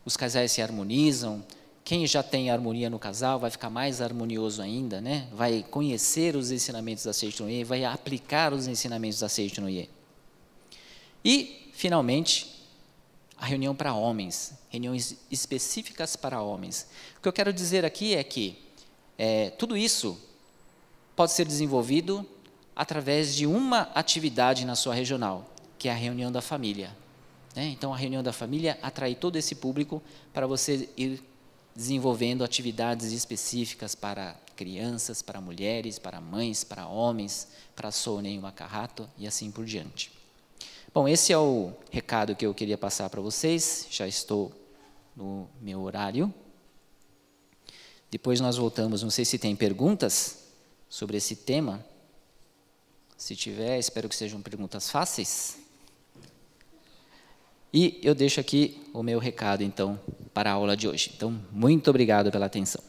[SPEAKER 4] os casais se harmonizam, quem já tem harmonia no casal vai ficar mais harmonioso ainda, né? Vai conhecer os ensinamentos da Seicho Noe, vai aplicar os ensinamentos da Seicho Noe. E, finalmente, a reunião para homens, reuniões específicas para homens. O que eu quero dizer aqui é que tudo isso pode ser desenvolvido através de uma atividade na sua regional, que é a reunião da família, né? Então, a reunião da família atrai todo esse público para você ir desenvolvendo atividades específicas para crianças, para mulheres, para mães, para homens, para Sonen Wakahato e assim por diante. Bom, esse é o recado que eu queria passar para vocês. Já estou no meu horário. Depois nós voltamos, não sei se tem perguntas sobre esse tema. Se tiver, espero que sejam perguntas fáceis. E eu deixo aqui o meu recado, então, para a aula de hoje. Então, muito obrigado pela atenção.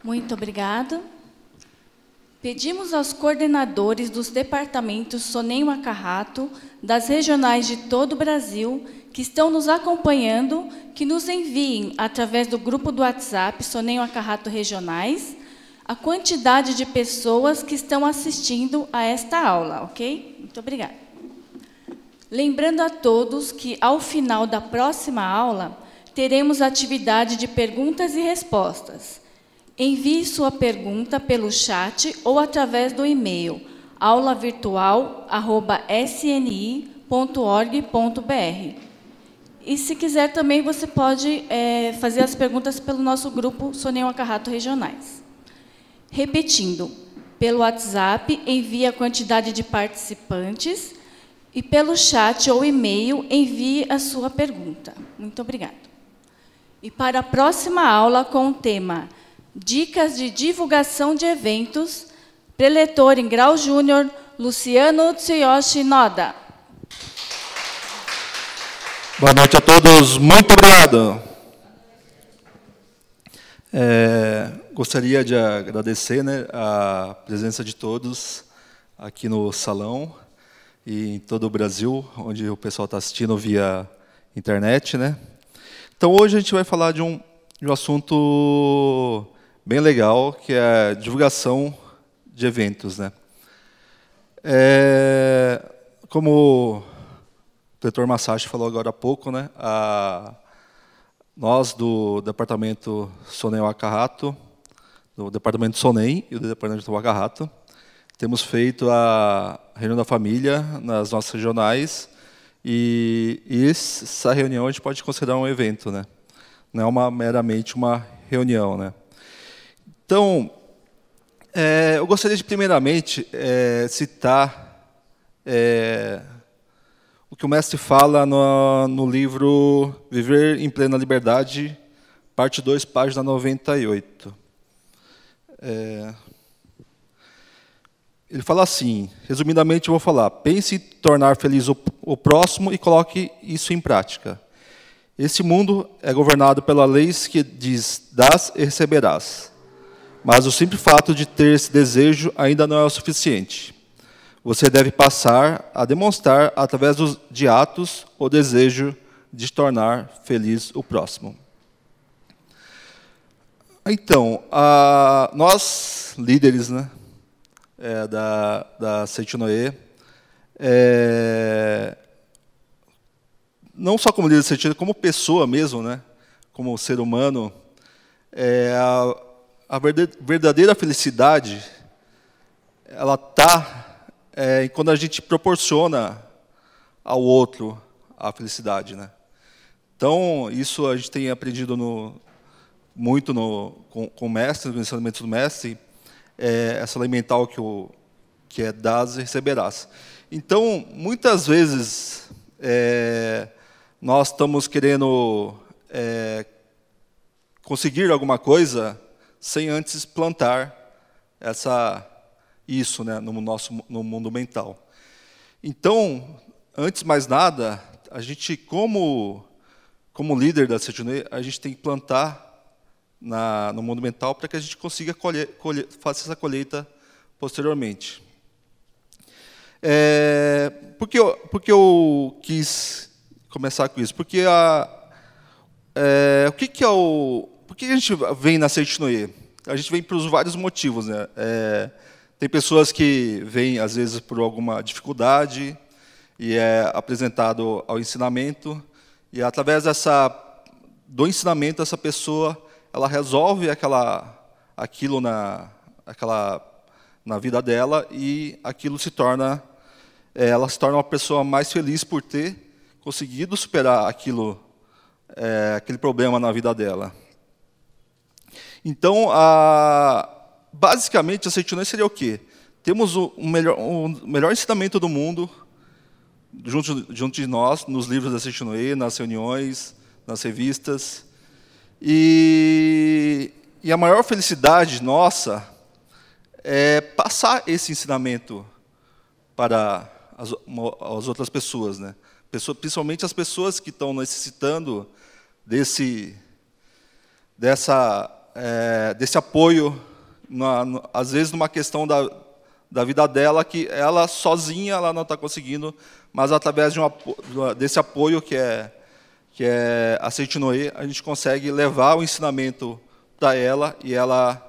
[SPEAKER 1] Muito obrigado. Pedimos aos coordenadores dos departamentos Sonem e Wakahato, das regionais de todo o Brasil, que estão nos acompanhando, que nos enviem, através do grupo do WhatsApp Sonem e Wakahato Regionais, a quantidade de pessoas que estão assistindo a esta aula, ok? Muito obrigada. Lembrando a todos que, ao final da próxima aula, teremos a atividade de perguntas e respostas. Envie sua pergunta pelo chat ou através do e-mail aulavirtual@sni.org.br. E, se quiser, também você pode fazer as perguntas pelo nosso grupo Sonem e Wakahato Regionais. Repetindo, pelo WhatsApp, envie a quantidade de participantes e, pelo chat ou e-mail, envie a sua pergunta. Muito obrigada. E para a próxima aula, com o tema Dicas de divulgação de eventos, preletor em grau júnior, Luciano Tsuyoshi Noda.
[SPEAKER 5] Boa noite a todos, muito obrigado. Gostaria de agradecer, né, a presença de todos aqui no salão e em todo o Brasil, onde o pessoal está assistindo via internet, né? Então, hoje a gente vai falar de um assunto bem legal, que é a divulgação de eventos, né? Como o diretor Masashi falou agora há pouco, né? Nós do departamento Sonem e Wakahato, do departamento Sonem e do departamento Wakahato, temos feito a reunião da família nas nossas regionais, e essa reunião a gente pode considerar um evento, né? Não é meramente uma reunião, né? Então, eu gostaria de, primeiramente, citar o que o mestre fala no livro Viver em Plena Liberdade, parte 2, página 98. Ele fala assim, resumidamente eu vou falar: pense em tornar feliz o próximo e coloque isso em prática. Esse mundo é governado pelas leis que diz, dás e receberás. Mas o simples fato de ter esse desejo ainda não é o suficiente. Você deve passar a demonstrar, através de atos, o desejo de tornar feliz o próximo. Então, nós, líderes, né, da Seichonoye, não só como líder de Seichonoye, como pessoa mesmo, né, como ser humano, a verdadeira felicidade, ela está quando a gente proporciona ao outro a felicidade, né? Então, isso a gente tem aprendido muito com o mestre, nos ensinamentos do mestre, essa lei mental que é dás e receberás. Então, muitas vezes, nós estamos querendo conseguir alguma coisa sem antes plantar isso, né, no mundo mental. Então, antes de mais nada, a gente, como líder da Seichonoye, a gente tem que plantar no mundo mental para que a gente consiga fazer essa colheita posteriormente. Por que eu quis começar com isso? Porque por que a gente vem na Seichonoye? A gente vem por vários motivos, né? Tem pessoas que vêm, às vezes, por alguma dificuldade e é apresentado ao ensinamento, e através do ensinamento, essa pessoa ela resolve aquilo na vida dela, e aquilo ela se torna uma pessoa mais feliz por ter conseguido superar aquele problema na vida dela. Então, basicamente, a Seichonoye seria o quê? temos o melhor ensinamento do mundo junto de nós, nos livros da Seichinue, nas reuniões, nas revistas. E a maior felicidade nossa é passar esse ensinamento para as outras pessoas, né? Principalmente as pessoas que estão necessitando desse apoio, às vezes numa questão da vida dela que ela sozinha ela não está conseguindo, mas através desse apoio que é a Seichinue, a gente consegue levar o ensinamento para ela e ela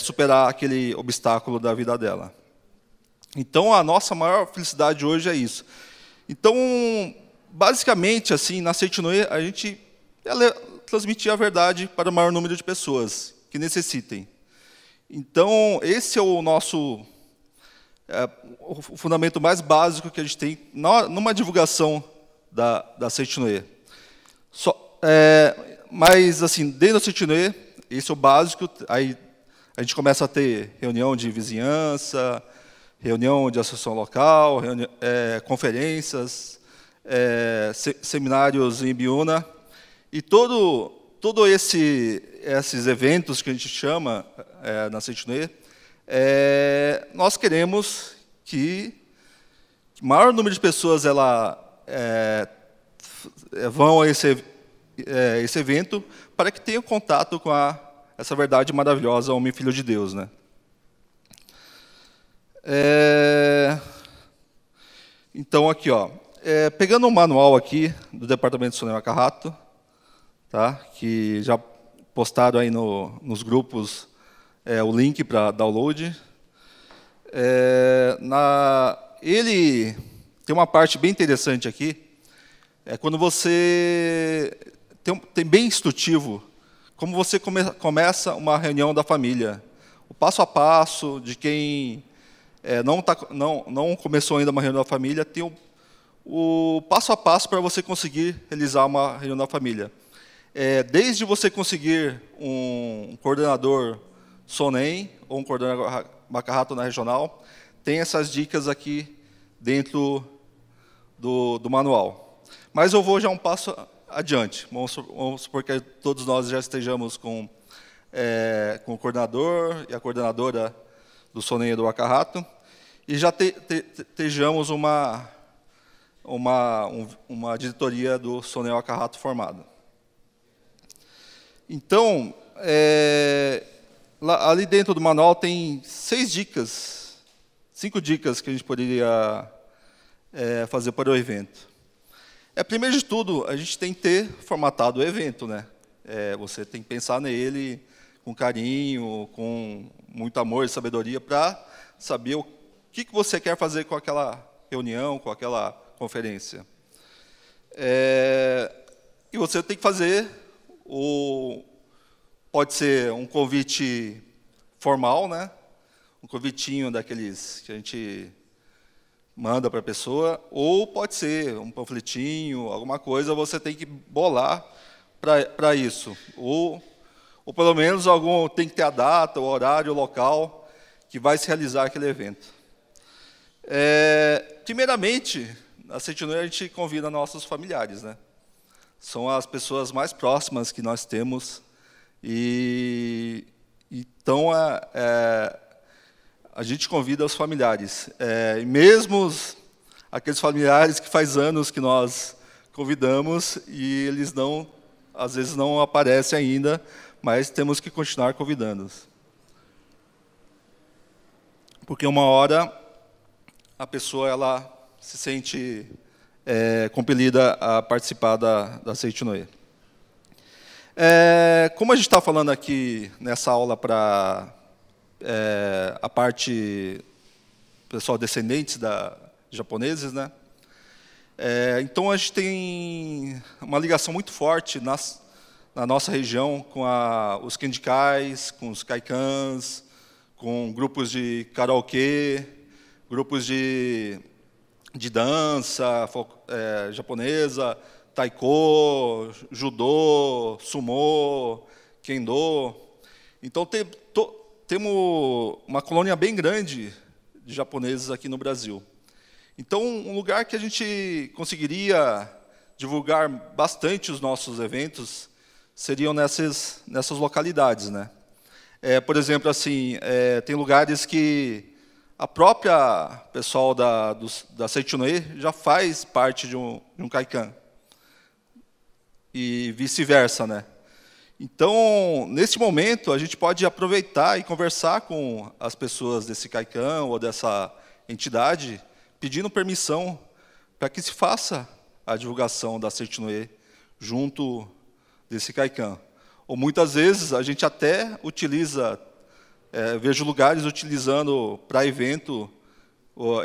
[SPEAKER 5] superar aquele obstáculo da vida dela. Então, a nossa maior felicidade hoje é isso. Então, basicamente, assim, na Seichinue, a gente transmitir a verdade para o maior número de pessoas que necessitem. Então, esse é o nosso o fundamento mais básico que a gente tem numa divulgação da Seichinue. Mas, assim, dentro da Seichinue, esse é o básico. Aí a gente começa a ter reunião de vizinhança, reunião de associação local, conferências, seminários em Ibiúna. E todo esses eventos que a gente chama na Seichinue, nós queremos que o maior número de pessoas vão a esse evento para que tenham contato com essa verdade maravilhosa, homem filho de Deus, né? Então, aqui, ó, pegando um manual aqui do Departamento Sonei Wakahato, tá? Que já postaram aí nos grupos o link para download. Ele tem uma parte bem interessante aqui, quando você tem bem instrutivo como você começa uma reunião da família, o passo a passo de quem não começou ainda uma reunião da família, tem o passo a passo para você conseguir realizar uma reunião da família. Desde você conseguir um coordenador Sonen ou um coordenador Wakahato na regional, tem essas dicas aqui dentro do manual. Mas eu vou já um passo adiante. Vamos supor que todos nós já estejamos com o coordenador e a coordenadora do Sonen e do Wakahato, e já estejamos uma diretoria do Sonen e Wakahato formada. Então, ali dentro do manual tem 5 dicas que a gente poderia fazer para o evento. Primeiro de tudo, a gente tem que ter formatado o evento, né? Você tem que pensar nele com carinho, com muito amor e sabedoria, para saber o que você quer fazer com aquela reunião, com aquela conferência. E você tem que fazer pode ser um convite formal, né? Um convitinho daqueles que a gente manda para a pessoa, ou pode ser um panfletinho, alguma coisa, você tem que bolar para isso. Ou pelo menos tem que ter a data, o horário, o local que vai se realizar aquele evento. Primeiramente, na Seichinue a gente convida nossos familiares, né? São as pessoas mais próximas que nós temos. Então, a gente convida os familiares. E mesmo aqueles familiares que faz anos que nós convidamos e eles às vezes não aparecem ainda, mas temos que continuar convidando-os. Porque uma hora a pessoa se sente compelida a participar da Seichinue. Como a gente está falando aqui nessa aula para a parte pessoal descendentes japoneses, né? Então a gente tem uma ligação muito forte na nossa região com os kendikais, com os kaikans, com grupos de karaokê, grupos de dança japonesa, taiko, judô, sumô, kendo. Então temos uma colônia bem grande de japoneses aqui no Brasil. Então, um lugar que a gente conseguiria divulgar bastante os nossos eventos seriam nessas localidades, né? Por exemplo, assim, tem lugares que a própria pessoal da Seichunoe já faz parte de um Kaikan. E vice-versa, né? Então, nesse momento, a gente pode aproveitar e conversar com as pessoas desse Kaikan ou dessa entidade, pedindo permissão para que se faça a divulgação da Seichunoe junto desse Kaikan. Ou muitas vezes a gente até utiliza, vejo lugares utilizando para evento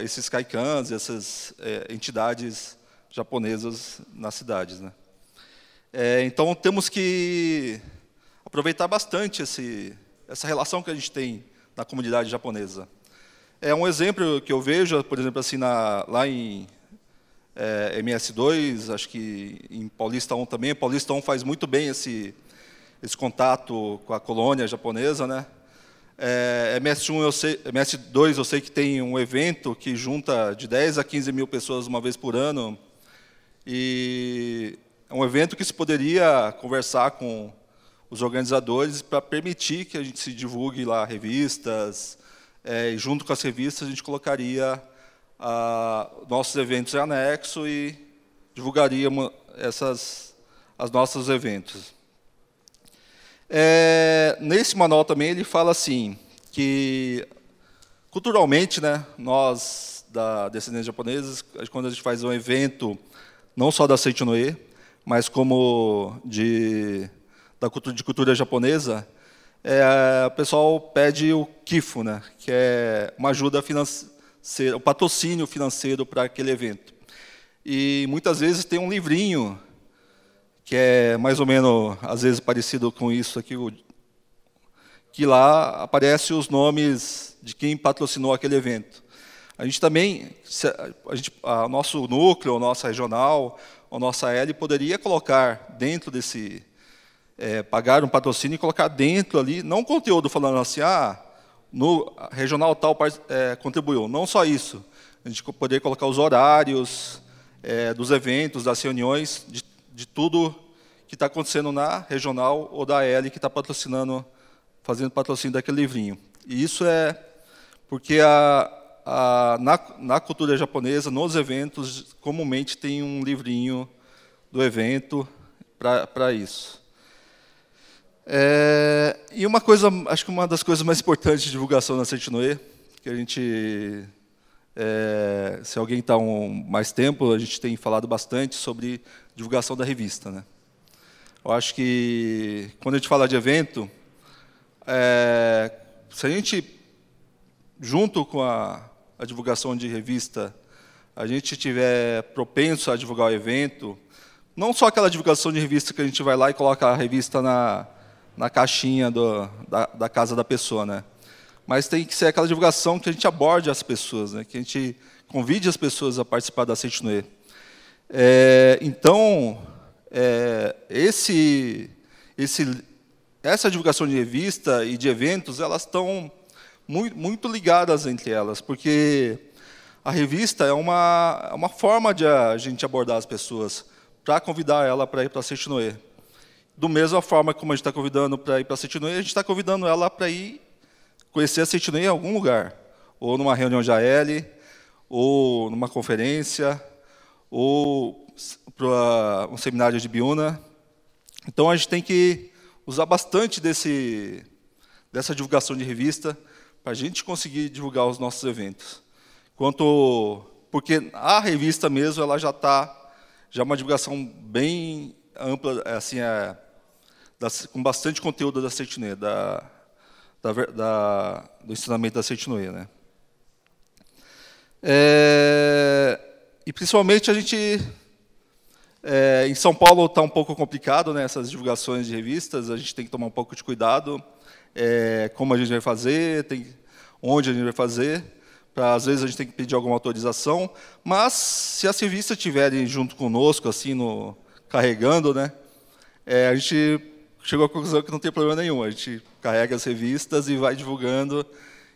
[SPEAKER 5] esses Kaikans, essas entidades japonesas nas cidades, né? Então, temos que aproveitar bastante essa relação que a gente tem na comunidade japonesa. Um exemplo que eu vejo, por exemplo, assim, lá em MS2, acho que em Paulista 1 também. Paulista 1 faz muito bem esse contato com a colônia japonesa, né? MS2 eu sei que tem um evento que junta de 10 a 15 mil pessoas uma vez por ano. E é um evento que se poderia conversar com os organizadores para permitir que a gente se divulgue lá revistas, e junto com as revistas a gente colocaria nossos eventos em anexo e divulgaríamos os nossos eventos. Nesse manual também ele fala assim, que culturalmente, né, nós, da descendentes japoneses, quando a gente faz um evento, não só da Seichunoe, mas como de cultura japonesa, o pessoal pede o Kifu, né, que é uma ajuda financeira, o patrocínio financeiro para aquele evento. E muitas vezes tem um livrinho que é mais ou menos, às vezes, parecido com isso aqui, que lá aparecem os nomes de quem patrocinou aquele evento. A gente também, nosso núcleo, a nossa regional, a nossa L, poderia colocar dentro desse, pagar um patrocínio e colocar dentro ali, não conteúdo falando assim, no regional tal contribuiu, não só isso. A gente poderia colocar os horários dos eventos, das reuniões, de tudo que está acontecendo na regional ou da L que está fazendo patrocínio daquele livrinho. E isso é porque na cultura japonesa, nos eventos, comumente tem um livrinho do evento para isso. E uma coisa, acho que uma das coisas mais importantes de divulgação na Seichunoe, que a gente, se alguém está mais tempo, a gente tem falado bastante sobre divulgação da revista, né? Eu acho que, quando a gente fala de evento, se a gente, junto com a divulgação de revista, a gente estiver propenso a divulgar o evento, não só aquela divulgação de revista que a gente vai lá e coloca a revista na caixinha da casa da pessoa, né? Mas tem que ser aquela divulgação que a gente aborde as pessoas, né? Que a gente convide as pessoas a participar da Seichunoe. Então, essa divulgação de revista e de eventos, elas estão muito ligadas entre elas, porque a revista é uma forma de a gente abordar as pessoas, para convidar ela para ir para a Seichunoe. Do mesma forma como a gente está convidando para ir para a Seichunoe, a gente está convidando ela para ir conhecer a Seichunoe em algum lugar, ou numa reunião de AL, ou numa conferência, ou para um seminário de Biuna. Então, a gente tem que usar bastante dessa divulgação de revista para a gente conseguir divulgar os nossos eventos. Porque a revista mesmo, ela já é uma divulgação bem ampla, assim, com bastante conteúdo da Seichunoe, do ensinamento da Seichunoe, né? E principalmente a gente, em São Paulo está um pouco complicado, né, essas divulgações de revistas, a gente tem que tomar um pouco de cuidado, como a gente vai fazer, onde a gente vai fazer, às vezes a gente tem que pedir alguma autorização, mas se as revistas estiverem junto conosco, assim, carregando, né, a gente chegou à conclusão que não tem problema nenhum, a gente carrega as revistas e vai divulgando,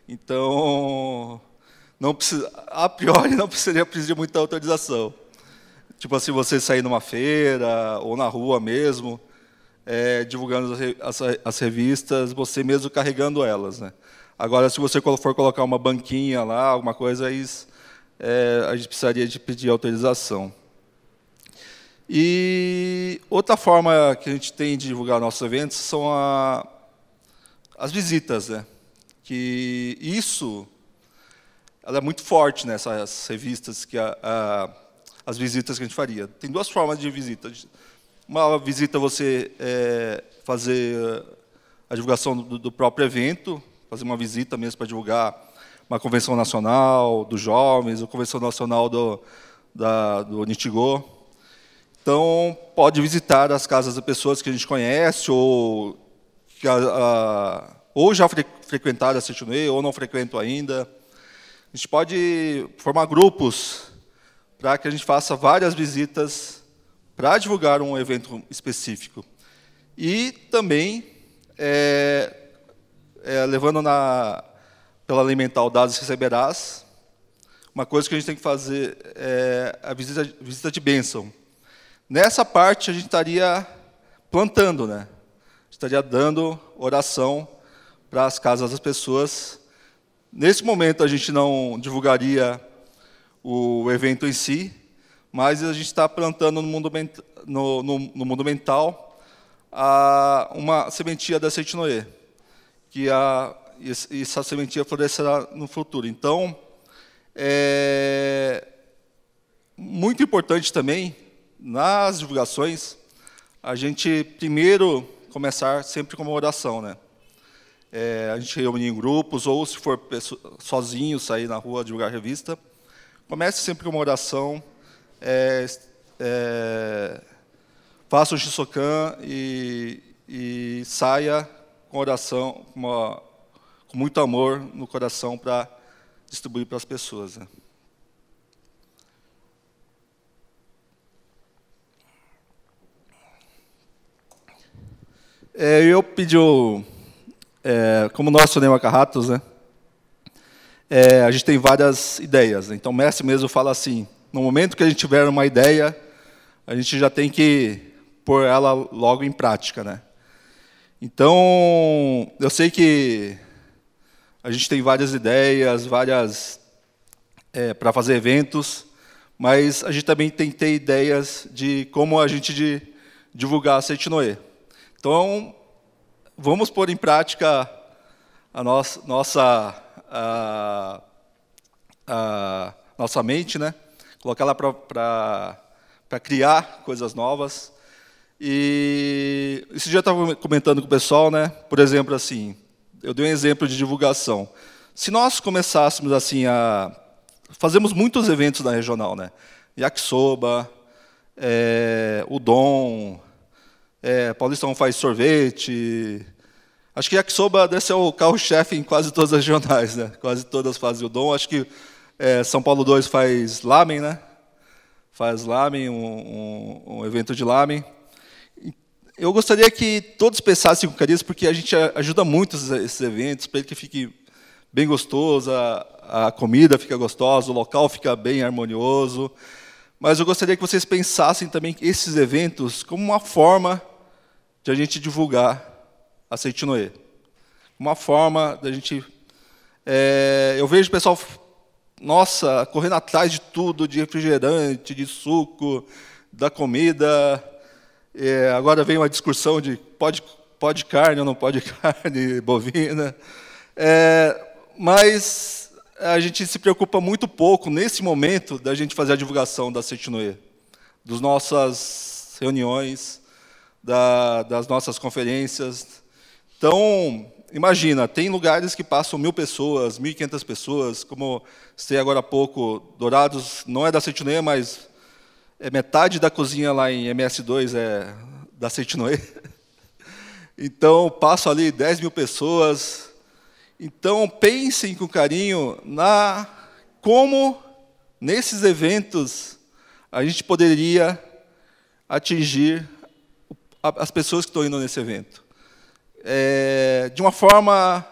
[SPEAKER 5] então não precisa, a priori não precisaria pedir muita autorização. Tipo assim, você sair numa feira ou na rua mesmo, divulgando as revistas, você mesmo carregando elas, né? Agora, se você for colocar uma banquinha lá, alguma coisa, aí, a gente precisaria de pedir autorização. E outra forma que a gente tem de divulgar nossos eventos são as visitas, né? Que isso, ela é muito forte nessas revistas, as visitas que a gente faria. Tem duas formas de visita. Uma visita você fazer a divulgação do próprio evento, fazer uma visita mesmo para divulgar uma convenção nacional dos jovens, ou convenção nacional do Nitigo. Então, pode visitar as casas das pessoas que a gente conhece, ou já frequentaram a Seitonoye, ou não frequentam ainda. A gente pode formar grupos para que a gente faça várias visitas para divulgar um evento específico. E também, levando pela lei mental dados receberás, uma coisa que a gente tem que fazer é a visita de bênção. Nessa parte, a gente estaria plantando, né? Estaria dando oração para as casas das pessoas. Nesse momento, a gente não divulgaria o evento em si, mas a gente está plantando no mundo mental uma sementinha da Seitonoye, que essa sementinha florescerá no futuro. Então, é muito importante também, nas divulgações, a gente primeiro começar sempre com uma oração, né? A gente reúne em grupos, ou se for sozinho, sair na rua divulgar revista, comece sempre com uma oração, faça o Shisokan e saia com oração, com muito amor no coração para distribuir para as pessoas, né? Eu pedi, como nós somos Wakahatos, né? A gente tem várias ideias. Então, o mestre mesmo fala assim, no momento que a gente tiver uma ideia, a gente já tem que pôr ela logo em prática, né? Então, eu sei que a gente tem várias ideias, para fazer eventos, mas a gente também tem que ter ideias de como a gente divulgar a Seitonoye. Então, vamos pôr em prática a nossa mente, né? Colocar ela para criar coisas novas. E esse dia eu estava comentando com o pessoal, né? Por exemplo, assim, eu dei um exemplo de divulgação. Se nós começássemos assim fazemos muitos eventos na regional, né? Yakisoba, udon, Paulistão faz sorvete. Acho que yakisoba deve ser o carro-chefe em quase todas as regionais, né? Quase todas fazem udon. Acho que São Paulo 2 faz lamen, né? Faz lamen, um evento de lamen. Eu gostaria que todos pensassem com carinho, porque a gente ajuda muito esses eventos, para que fique bem gostoso, a comida fica gostosa, o local fica bem harmonioso. Mas eu gostaria que vocês pensassem também esses eventos como uma forma de a gente divulgar a Seitonoye. Uma forma da gente... eu vejo o pessoal, nossa, correndo atrás de tudo, de refrigerante, de suco, da comida. Agora vem uma discussão de pode carne ou não pode carne bovina. Mas a gente se preocupa muito pouco, nesse momento, da gente fazer a divulgação da Seitonoye, das nossas reuniões, das nossas conferências. Então, imagina, tem lugares que passam 1.000 pessoas, 1.500 pessoas, como sei agora há pouco, Dourados não é da Seitonoye, mas metade da cozinha lá em MS2 é da Seitonoye. Então, passo ali 10.000 pessoas. Então, pensem com carinho como, nesses eventos, a gente poderia atingir as pessoas que estão indo nesse evento. De uma forma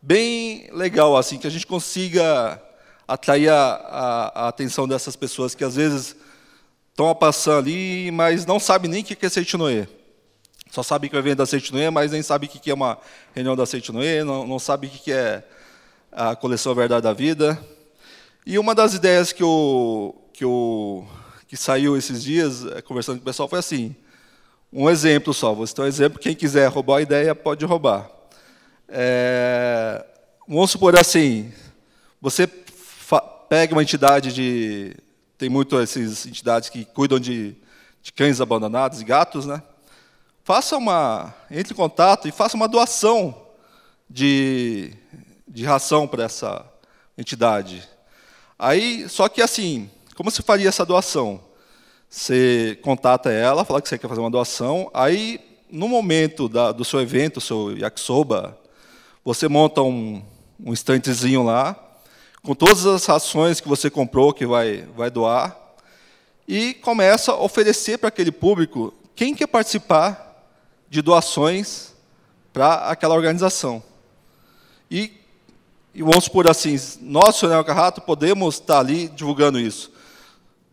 [SPEAKER 5] bem legal, assim, que a gente consiga atrair a atenção dessas pessoas que, às vezes, estão passando ali, mas não sabem nem o que é Seitinoe. Só sabem que é o evento da Seitinoe, mas nem sabem o que é uma reunião da Seitinoe, não sabem o que é a coleção Verdade da Vida. E uma das ideias que saiu esses dias, conversando com o pessoal, foi assim, um exemplo só, vou citar um exemplo, quem quiser roubar a ideia pode roubar. Vamos supor assim, você pega uma entidade tem muito essas entidades que cuidam de cães abandonados, gatos, né? Entre em contato e faça uma doação de ração para essa entidade. Aí, só que assim, como se faria essa doação? Você contata ela, fala que você quer fazer uma doação, aí, no momento do seu evento, o seu yakisoba, você monta um estantezinho lá, com todas as rações que você comprou, que vai doar, e começa a oferecer para aquele público quem quer participar de doações para aquela organização. E vamos supor assim, nós, Sonel Carrato, podemos estar ali divulgando isso.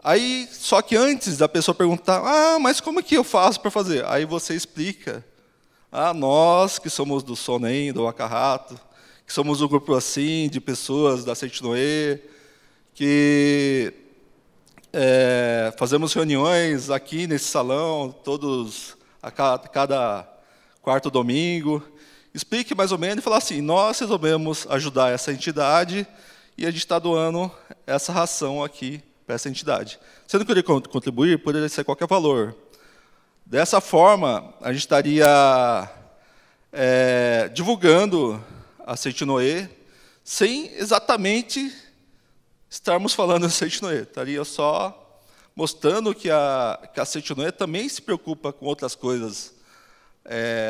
[SPEAKER 5] Aí, só que antes da pessoa perguntar, mas como é que eu faço para fazer? Aí você explica, nós que somos do Sonen, do Waka-Rato, que somos um grupo assim, de pessoas da Seitinoe, que fazemos reuniões aqui nesse salão, a cada quarto domingo. Explique mais ou menos e fala assim, nós resolvemos ajudar essa entidade e a gente está doando essa ração aqui para essa entidade. Se não querer contribuir, poderia ser qualquer valor. Dessa forma, a gente estaria divulgando a Seitinoe sem exatamente estarmos falando de Seitinoe. Estaria só mostrando que a Seitinoe também se preocupa com outras coisas,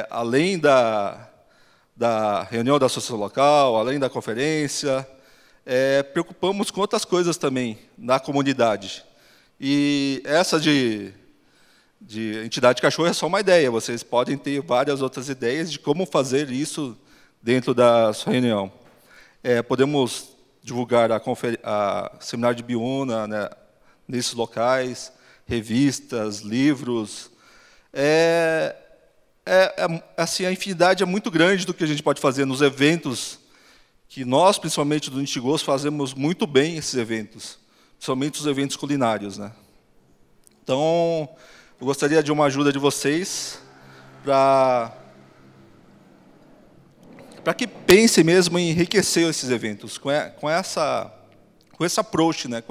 [SPEAKER 5] além da reunião da associação local, além da conferência, preocupamos com outras coisas também na comunidade. E essa de entidade de cachorro é só uma ideia, vocês podem ter várias outras ideias de como fazer isso dentro da sua reunião. Podemos divulgar a seminário de Biúna, né, nesses locais, revistas, livros. Assim, a infinidade é muito grande do que a gente pode fazer nos eventos, que nós, principalmente do Nichigō, fazemos muito bem esses eventos, principalmente os eventos culinários, né? Então, eu gostaria de uma ajuda de vocês para que pensem mesmo em enriquecer esses eventos, com esse approach, né?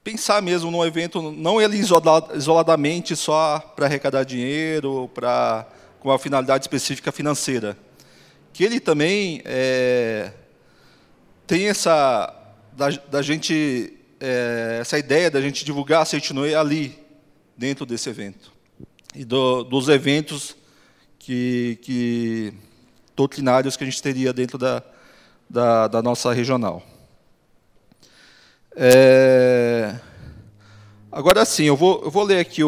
[SPEAKER 5] Pensar mesmo num evento, não ele isoladamente só para arrecadar dinheiro, com uma finalidade específica financeira. Que ele também tem essa ideia da gente divulgar a Seitinoe ali, dentro desse evento. E dos eventos doutrinários que a gente teria dentro da nossa regional. Agora sim, eu vou ler aqui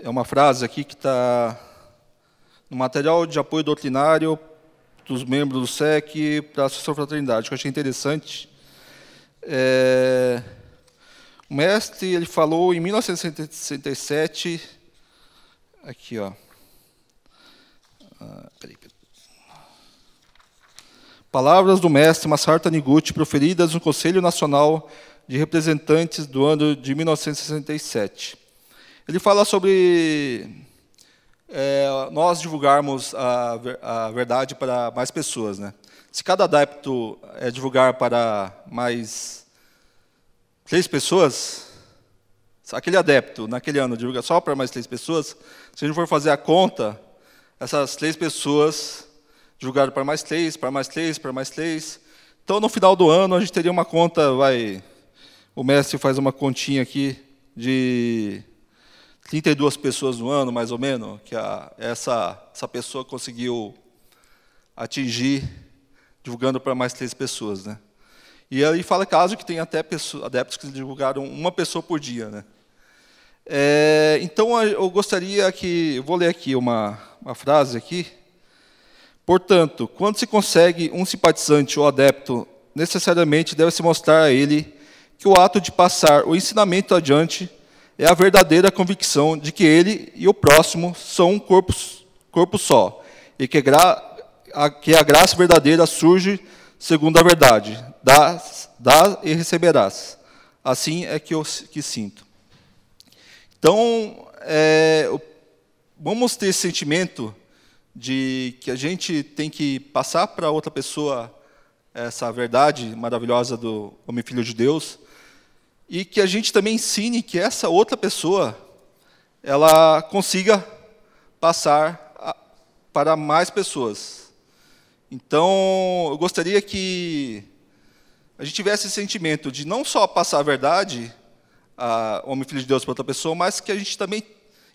[SPEAKER 5] é uma frase aqui que está no material de apoio doutrinário dos membros do SEC para a Associação Fraternidade, que eu achei interessante. O mestre ele falou em 1967, aqui, ó. Palavras do mestre Masaharu Taniguchi, proferidas no Conselho Nacional de Representantes do ano de 1967. Ele fala sobre nós divulgarmos a verdade para mais pessoas, né? Se cada adepto divulgar para mais 3 pessoas, aquele adepto, naquele ano, divulga só para mais 3 pessoas, se a gente for fazer a conta, essas 3 pessoas divulgaram para mais 3, para mais 3, para mais 3. Então, no final do ano, a gente teria uma conta, o mestre faz uma continha aqui, de 32 pessoas no ano, mais ou menos, que essa pessoa conseguiu atingir, divulgando para mais 3 pessoas, né? E aí fala caso que tem até adeptos que divulgaram uma pessoa por dia, né? Então, eu gostaria eu vou ler aqui uma frase aqui, Portanto, quando se consegue um simpatizante ou adepto, necessariamente deve-se mostrar a ele que o ato de passar o ensinamento adiante é a verdadeira convicção de que ele e o próximo são um corpo só, e que a graça verdadeira surge segundo a verdade. Dá e receberás. Assim é que eu sinto. Então, vamos ter esse sentimento de que a gente tem que passar para outra pessoa essa verdade maravilhosa do Homem Filho de Deus, e que a gente também ensine que essa outra pessoa ela consiga passar para mais pessoas. Então, eu gostaria que a gente tivesse esse sentimento de não só passar a verdade, o Homem Filho de Deus, para outra pessoa, mas que a gente também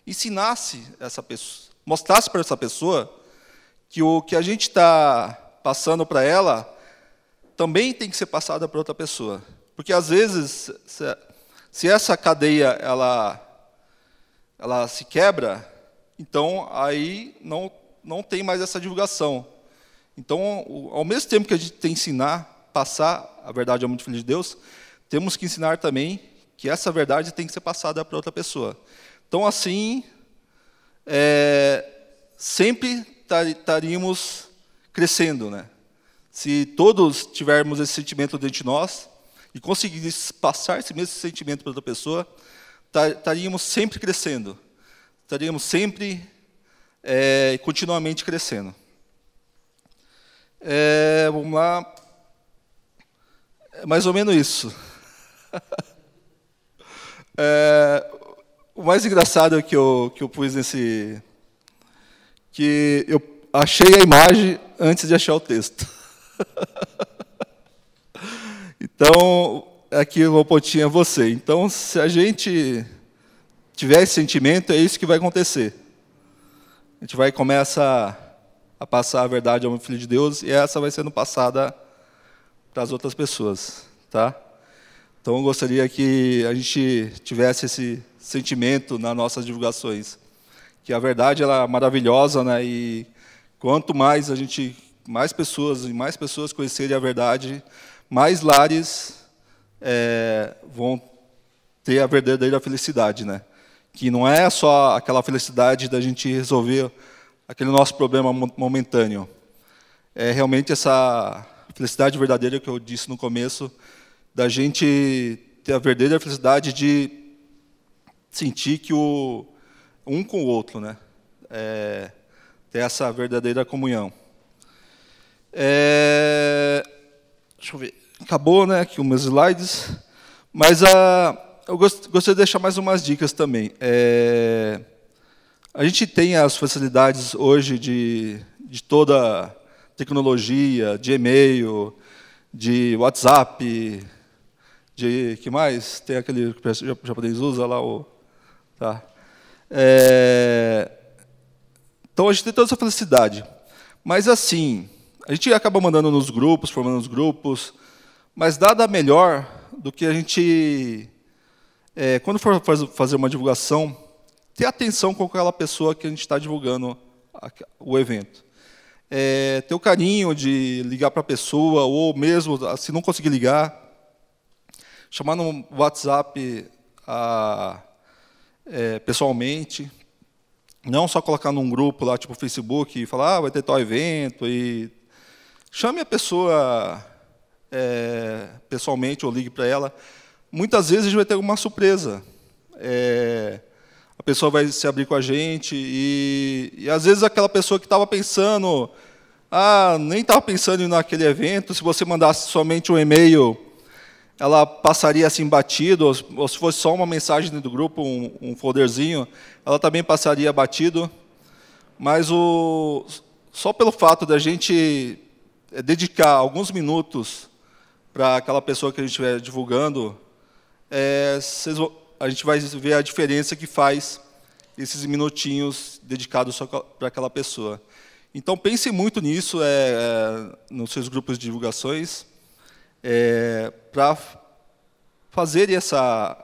[SPEAKER 5] ensinasse essa pessoa, mostrasse para essa pessoa que o que a gente está passando para ela também tem que ser passado para outra pessoa. Porque, às vezes, se essa cadeia ela se quebra, então aí não tem mais essa divulgação. Então, ao mesmo tempo que a gente tem que ensinar, passar a verdade ao Homem Filho de Deus, temos que ensinar também que essa verdade tem que ser passada para outra pessoa. Então, assim, sempre estaríamos crescendo, né? Se todos tivermos esse sentimento dentro de nós e conseguirmos passar esse mesmo sentimento para outra pessoa, estaríamos sempre crescendo. Estaríamos sempre continuamente crescendo. Vamos lá. É mais ou menos isso. O mais engraçado que eu pus nesse... que eu achei a imagem antes de achar o texto. Então, aqui o pontinho é você. Então, se a gente tiver esse sentimento, é isso que vai acontecer. A gente vai começar a passar a verdade ao Filho de Deus, e essa vai sendo passada para as outras pessoas, tá? Então, eu gostaria que a gente tivesse esse sentimento nas nossas divulgações, que a verdade ela é maravilhosa, né? E quanto mais mais pessoas conhecerem a verdade, mais lares vão ter a verdadeira felicidade, né? Que não é só aquela felicidade da gente resolver aquele nosso problema momentâneo. É realmente essa felicidade verdadeira que eu disse no começo, da gente ter a verdadeira felicidade de sentir que um com o outro, né? Ter essa verdadeira comunhão. Deixa eu ver. Acabou, né, aqui os meus slides, mas eu gostaria de deixar mais umas dicas também. A gente tem as facilidades hoje de toda a tecnologia, de e-mail, de WhatsApp, de que mais? Tem aquele que o japonês usa lá, tá. Então a gente tem toda essa felicidade, mas assim, a gente acaba mandando nos grupos, formando os grupos, mas nada melhor do que a gente, quando for fazer uma divulgação, ter atenção com aquela pessoa que a gente está divulgando o evento. Ter o carinho de ligar para a pessoa, ou mesmo, se não conseguir ligar, chamar no WhatsApp pessoalmente, não só colocar num grupo lá, tipo Facebook, e falar, vai ter tal evento, e chame a pessoa pessoalmente, ou ligue para ela. Muitas vezes a gente vai ter uma surpresa. A pessoa vai se abrir com a gente, e às vezes aquela pessoa que estava pensando, nem estava pensando naquele evento, se você mandasse somente um e-mail, ela passaria assim batido, ou se fosse só uma mensagem dentro do grupo, um folderzinho, ela também passaria batido. Mas só pelo fato da gente dedicar alguns minutos para aquela pessoa que a gente estiver divulgando, a gente vai ver a diferença que faz esses minutinhos dedicados só para aquela pessoa. Então, pense muito nisso nos seus grupos de divulgações, para fazer essa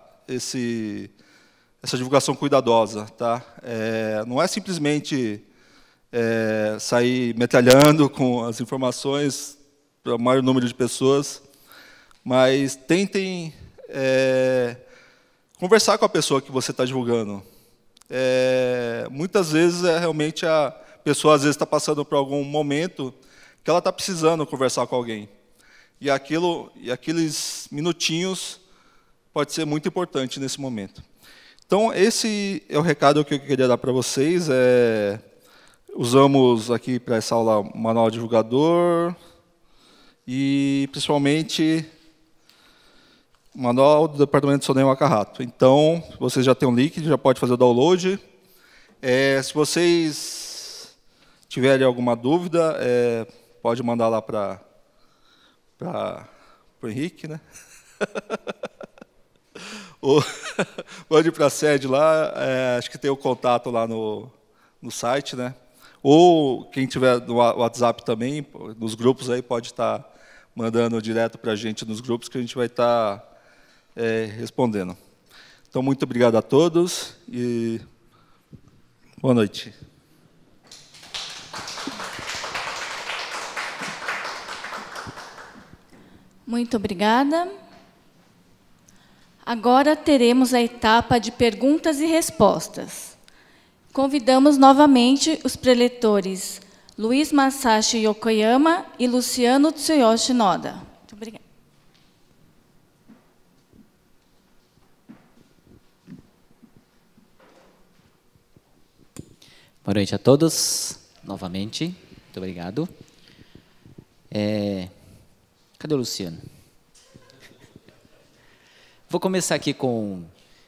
[SPEAKER 5] divulgação cuidadosa. Tá? Não é simplesmente sair metralhando com as informações para o maior número de pessoas, mas tentem conversar com a pessoa que você está divulgando. Muitas vezes, realmente, a pessoa às vezes está passando por algum momento que ela está precisando conversar com alguém. E aqueles minutinhos pode ser muito importante nesse momento. Então, esse é o recado que eu queria dar para vocês. Usamos aqui para essa aula o manual divulgador e, principalmente, o manual do Departamento de Sonem Wakahato. Então, vocês já têm um link, já pode fazer o download. Se vocês tiverem alguma dúvida, pode mandar lá para o Henrique, né? Ou pode ir para a sede lá, acho que tem o contato lá no site, né? Ou quem tiver no WhatsApp também, nos grupos aí, pode estar mandando direto para a gente nos grupos, que a gente vai estar respondendo. Então, muito obrigado a todos e boa noite.
[SPEAKER 1] Muito obrigada. Agora teremos a etapa de perguntas e respostas. Convidamos novamente os preletores Luiz Masashi Yokoyama e Luciano Tsuyoshi Noda. Muito obrigada.
[SPEAKER 4] Boa noite a todos, novamente. Muito obrigado. Cadê o Luciano? Vou começar aqui com...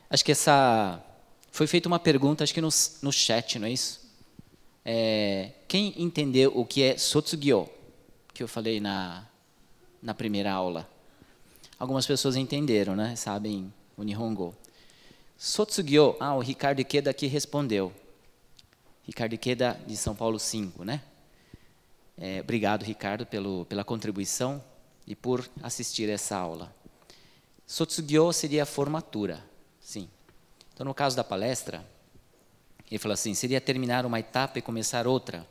[SPEAKER 4] Acho que foi feita uma pergunta, acho que no chat, não é isso? Quem entendeu o que é Sotsugyo, que eu falei na primeira aula? Algumas pessoas entenderam, né? Sabem o Nihongo. Sotsugyo, o Ricardo Ikeda aqui respondeu. Ricardo Ikeda, de São Paulo 5, né? Obrigado, Ricardo, pela contribuição e por assistir essa aula. Sotsugyo seria a formatura, sim. Então, no caso da palestra, ele falou assim, seria terminar uma etapa e começar outra?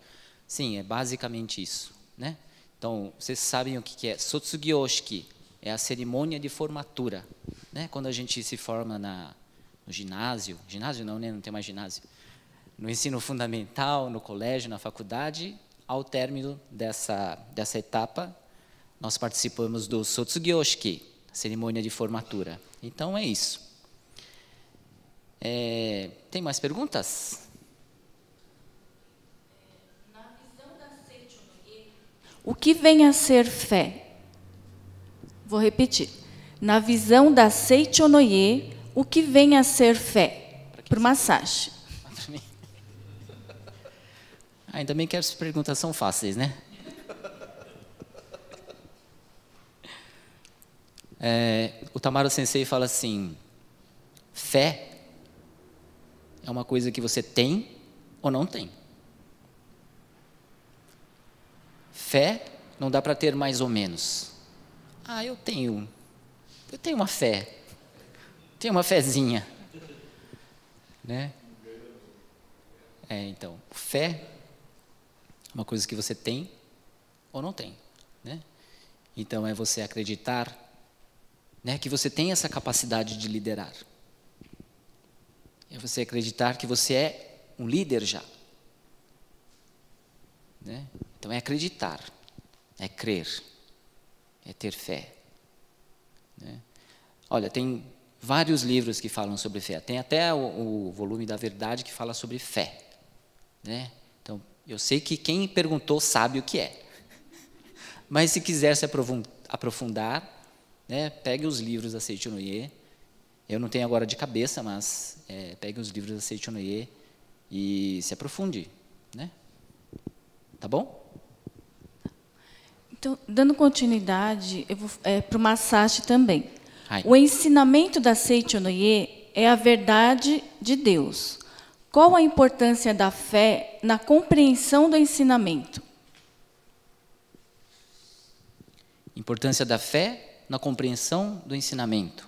[SPEAKER 4] Sim, é basicamente isso, né? Então, vocês sabem o que é Sotsugyo-shiki, é a cerimônia de formatura, né? Quando a gente se forma no ginásio não, né? Não tem mais ginásio, no ensino fundamental, no colégio, na faculdade, ao término dessa etapa, nós participamos do Sotsugyo-shiki, cerimônia de formatura. Então, é isso. Tem mais perguntas?
[SPEAKER 1] Na visão da Seichonoye, o que vem a ser fé? Vou repetir. Na visão da Seichonoye, o que vem a ser fé? Para o Masashi.
[SPEAKER 4] Ainda bem que as perguntas são fáceis, né? O Tamaro Sensei fala assim, fé é uma coisa que você tem ou não tem. Fé não dá para ter mais ou menos. Eu tenho uma fé, tenho uma fezinha, né? Então, fé é uma coisa que você tem ou não tem, né? Então, é você acreditar, né, que você tem essa capacidade de liderar. É você acreditar que você é um líder já. Né? Então, é acreditar, é crer, é ter fé. Né? Olha, tem vários livros que falam sobre fé. Tem até o volume da Verdade que fala sobre fé. Né? Então, eu sei que quem perguntou sabe o que é. Mas se quiser se aprofundar, né, pegue os livros da Seichonoye. Eu não tenho agora de cabeça, mas pegue os livros da Seichonoye e se aprofunde. Né? Tá bom?
[SPEAKER 1] Então, dando continuidade, para o Masashi também.
[SPEAKER 4] Ai.
[SPEAKER 1] O ensinamento da Seichonoye é a verdade de Deus. Qual a importância da fé na compreensão do ensinamento?
[SPEAKER 4] Importância da fé na compreensão do ensinamento.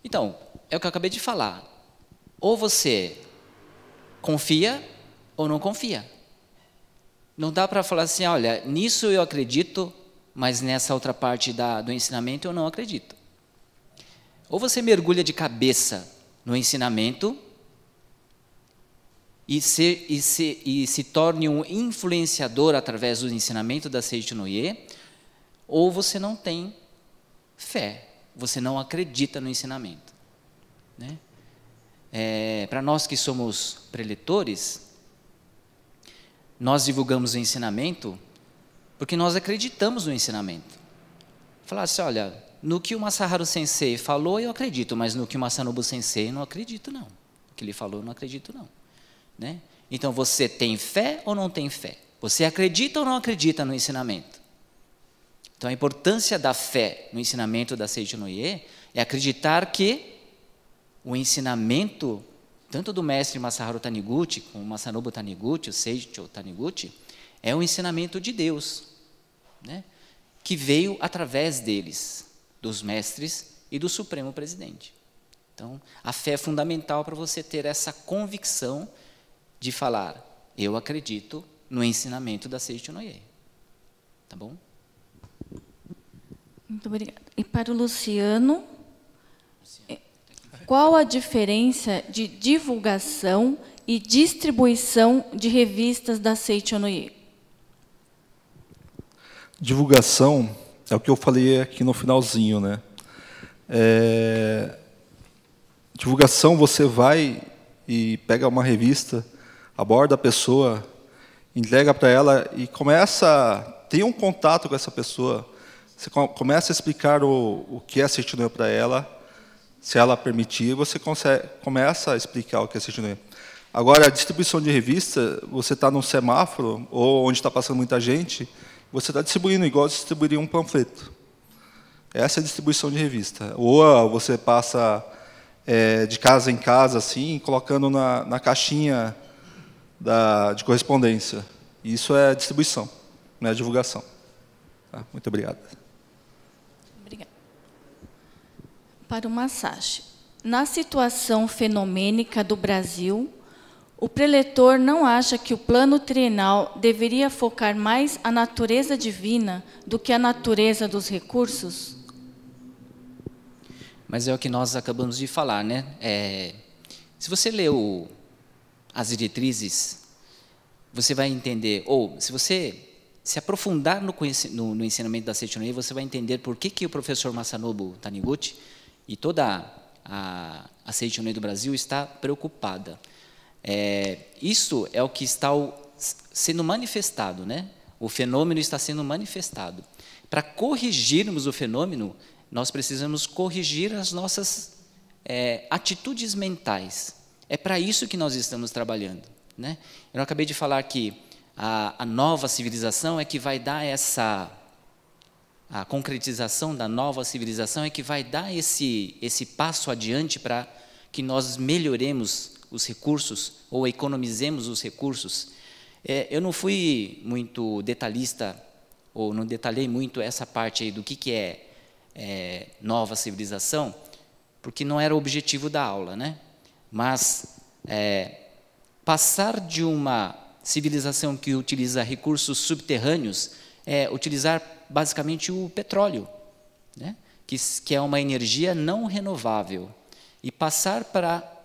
[SPEAKER 4] Então, é o que eu acabei de falar. Ou você confia ou não confia. Não dá para falar assim, olha, nisso eu acredito, mas nessa outra parte do ensinamento eu não acredito. Ou você mergulha de cabeça no ensinamento e se torne um influenciador através do ensinamento da Seiichi no Ie, ou você não tem fé, você não acredita no ensinamento. Né? Para nós que somos preletores, nós divulgamos o ensinamento porque nós acreditamos no ensinamento. Falar assim, olha, no que o Masaharu Sensei falou, eu acredito, mas no que o Masanobu Sensei, não acredito, não. O que ele falou, eu não acredito, não. Né? Então, você tem fé ou não tem fé? Você acredita ou não acredita no ensinamento? Então, a importância da fé no ensinamento da Seiichi no Ie é acreditar que o ensinamento, tanto do mestre Masaharu Taniguchi, como o Masanobu Taniguchi, o Seiichi Taniguchi, é um ensinamento de Deus, né? Que veio através deles, dos mestres e do Supremo Presidente. Então, a fé é fundamental para você ter essa convicção de falar, eu acredito no ensinamento da Seiichi no Ie. Tá bom?
[SPEAKER 1] Muito obrigada. E para o Luciano, qual a diferença de divulgação e distribuição de revistas da Seiichi no Ie?
[SPEAKER 5] Divulgação é o que eu falei aqui no finalzinho, né? Divulgação, você vai e pega uma revista, aborda a pessoa, entrega para ela e começa, tem um contato com essa pessoa, você começa a explicar o que é Seiichi no Ie para ela, se ela permitir, você começa a explicar o que é Seiichi no Ie. Agora, a distribuição de revista, você está num semáforo, ou onde está passando muita gente, você está distribuindo igual distribuiria um panfleto. Essa é a distribuição de revista. Ou você passa de casa em casa, assim, colocando na caixinha de correspondência. Isso é distribuição, não é divulgação. Tá? Muito obrigado.
[SPEAKER 1] Obrigada. Para o Masashi, na situação fenomênica do Brasil, o preletor não acha que o plano trienal deveria focar mais a natureza divina do que a natureza dos recursos?
[SPEAKER 4] Mas é o que nós acabamos de falar, né? Se você ler as diretrizes, você vai entender, ou se você se aprofundar no ensinamento da Seiichi no Ie, você vai entender por que o professor Masanobu Taniguchi e toda a Seiichi no Ie do Brasil está preocupada. Isso é o que está sendo manifestado, né? O fenômeno está sendo manifestado. Para corrigirmos o fenômeno, nós precisamos corrigir as nossas atitudes mentais. É para isso que nós estamos trabalhando, né? Eu acabei de falar que a nova civilização é que vai dar a concretização da nova civilização é que vai dar esse passo adiante para que nós melhoremos os recursos ou economizemos os recursos. Eu não fui muito detalhista, ou não detalhei muito essa parte aí do que é nova civilização, porque não era o objetivo da aula, né? Mas passar de uma civilização que utiliza recursos subterrâneos é utilizar basicamente o petróleo, né? que é uma energia não renovável, e passar para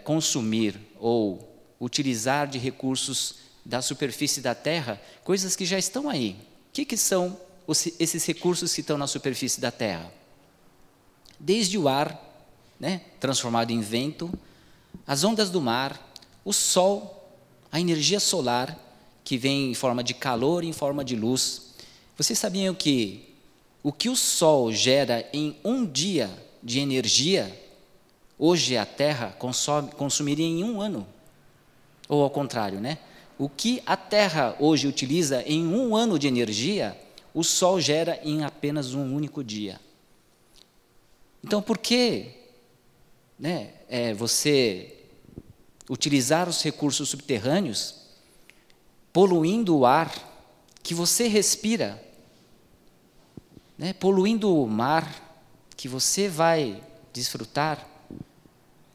[SPEAKER 4] consumir ou utilizar de recursos da superfície da Terra, coisas que já estão aí. O que são esses recursos que estão na superfície da Terra? Desde o ar, né, transformado em vento, as ondas do mar, o sol, a energia solar, que vem em forma de calor e em forma de luz. Vocês sabiam que o que o sol gera em um dia de energia, hoje a Terra consumiria em um ano? Ou ao contrário, né? O que a Terra hoje utiliza em um ano de energia, o Sol gera em apenas um único dia. Então, por que, né, você utilizar os recursos subterrâneos, poluindo o ar que você respira, né, poluindo o mar que você vai desfrutar?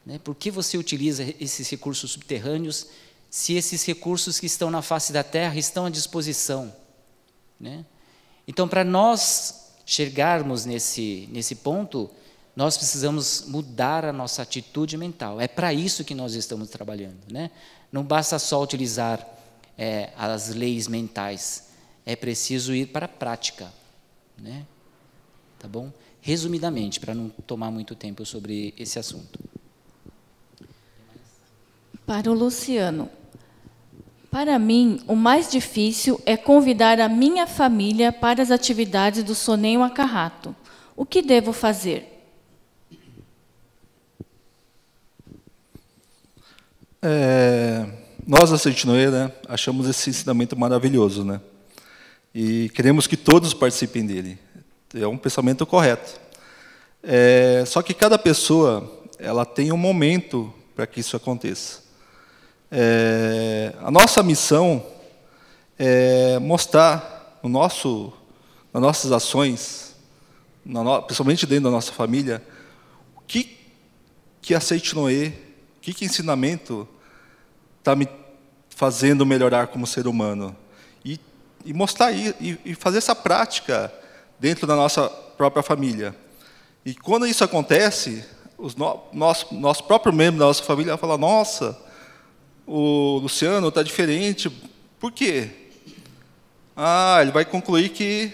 [SPEAKER 4] Né? Por que você utiliza esses recursos subterrâneos se esses recursos que estão na face da terra estão à disposição, né? Então, para nós chegarmos nesse ponto, nós precisamos mudar a nossa atitude mental. É para isso que nós estamos trabalhando, né? Não basta só utilizar as leis mentais, é preciso ir para a prática, né? Tá bom? Resumidamente, para não tomar muito tempo sobre esse assunto.
[SPEAKER 1] Para o Luciano. Para mim, o mais difícil é convidar a minha família para as atividades do Sonen Wakahato. O que devo fazer?
[SPEAKER 5] Nós, da Seitinoye, né, achamos esse ensinamento maravilhoso, né? E queremos que todos participem dele. É um pensamento correto. Só que cada pessoa ela tem um momento para que isso aconteça. A nossa missão é mostrar nas nossas ações, principalmente dentro da nossa família, o que a Seitinoye, que ensinamento está me fazendo melhorar como ser humano. E mostrar e fazer essa prática dentro da nossa própria família. E quando isso acontece, nosso próprio membro da nossa família vai falar: nossa, o Luciano está diferente. Por quê? Ele vai concluir que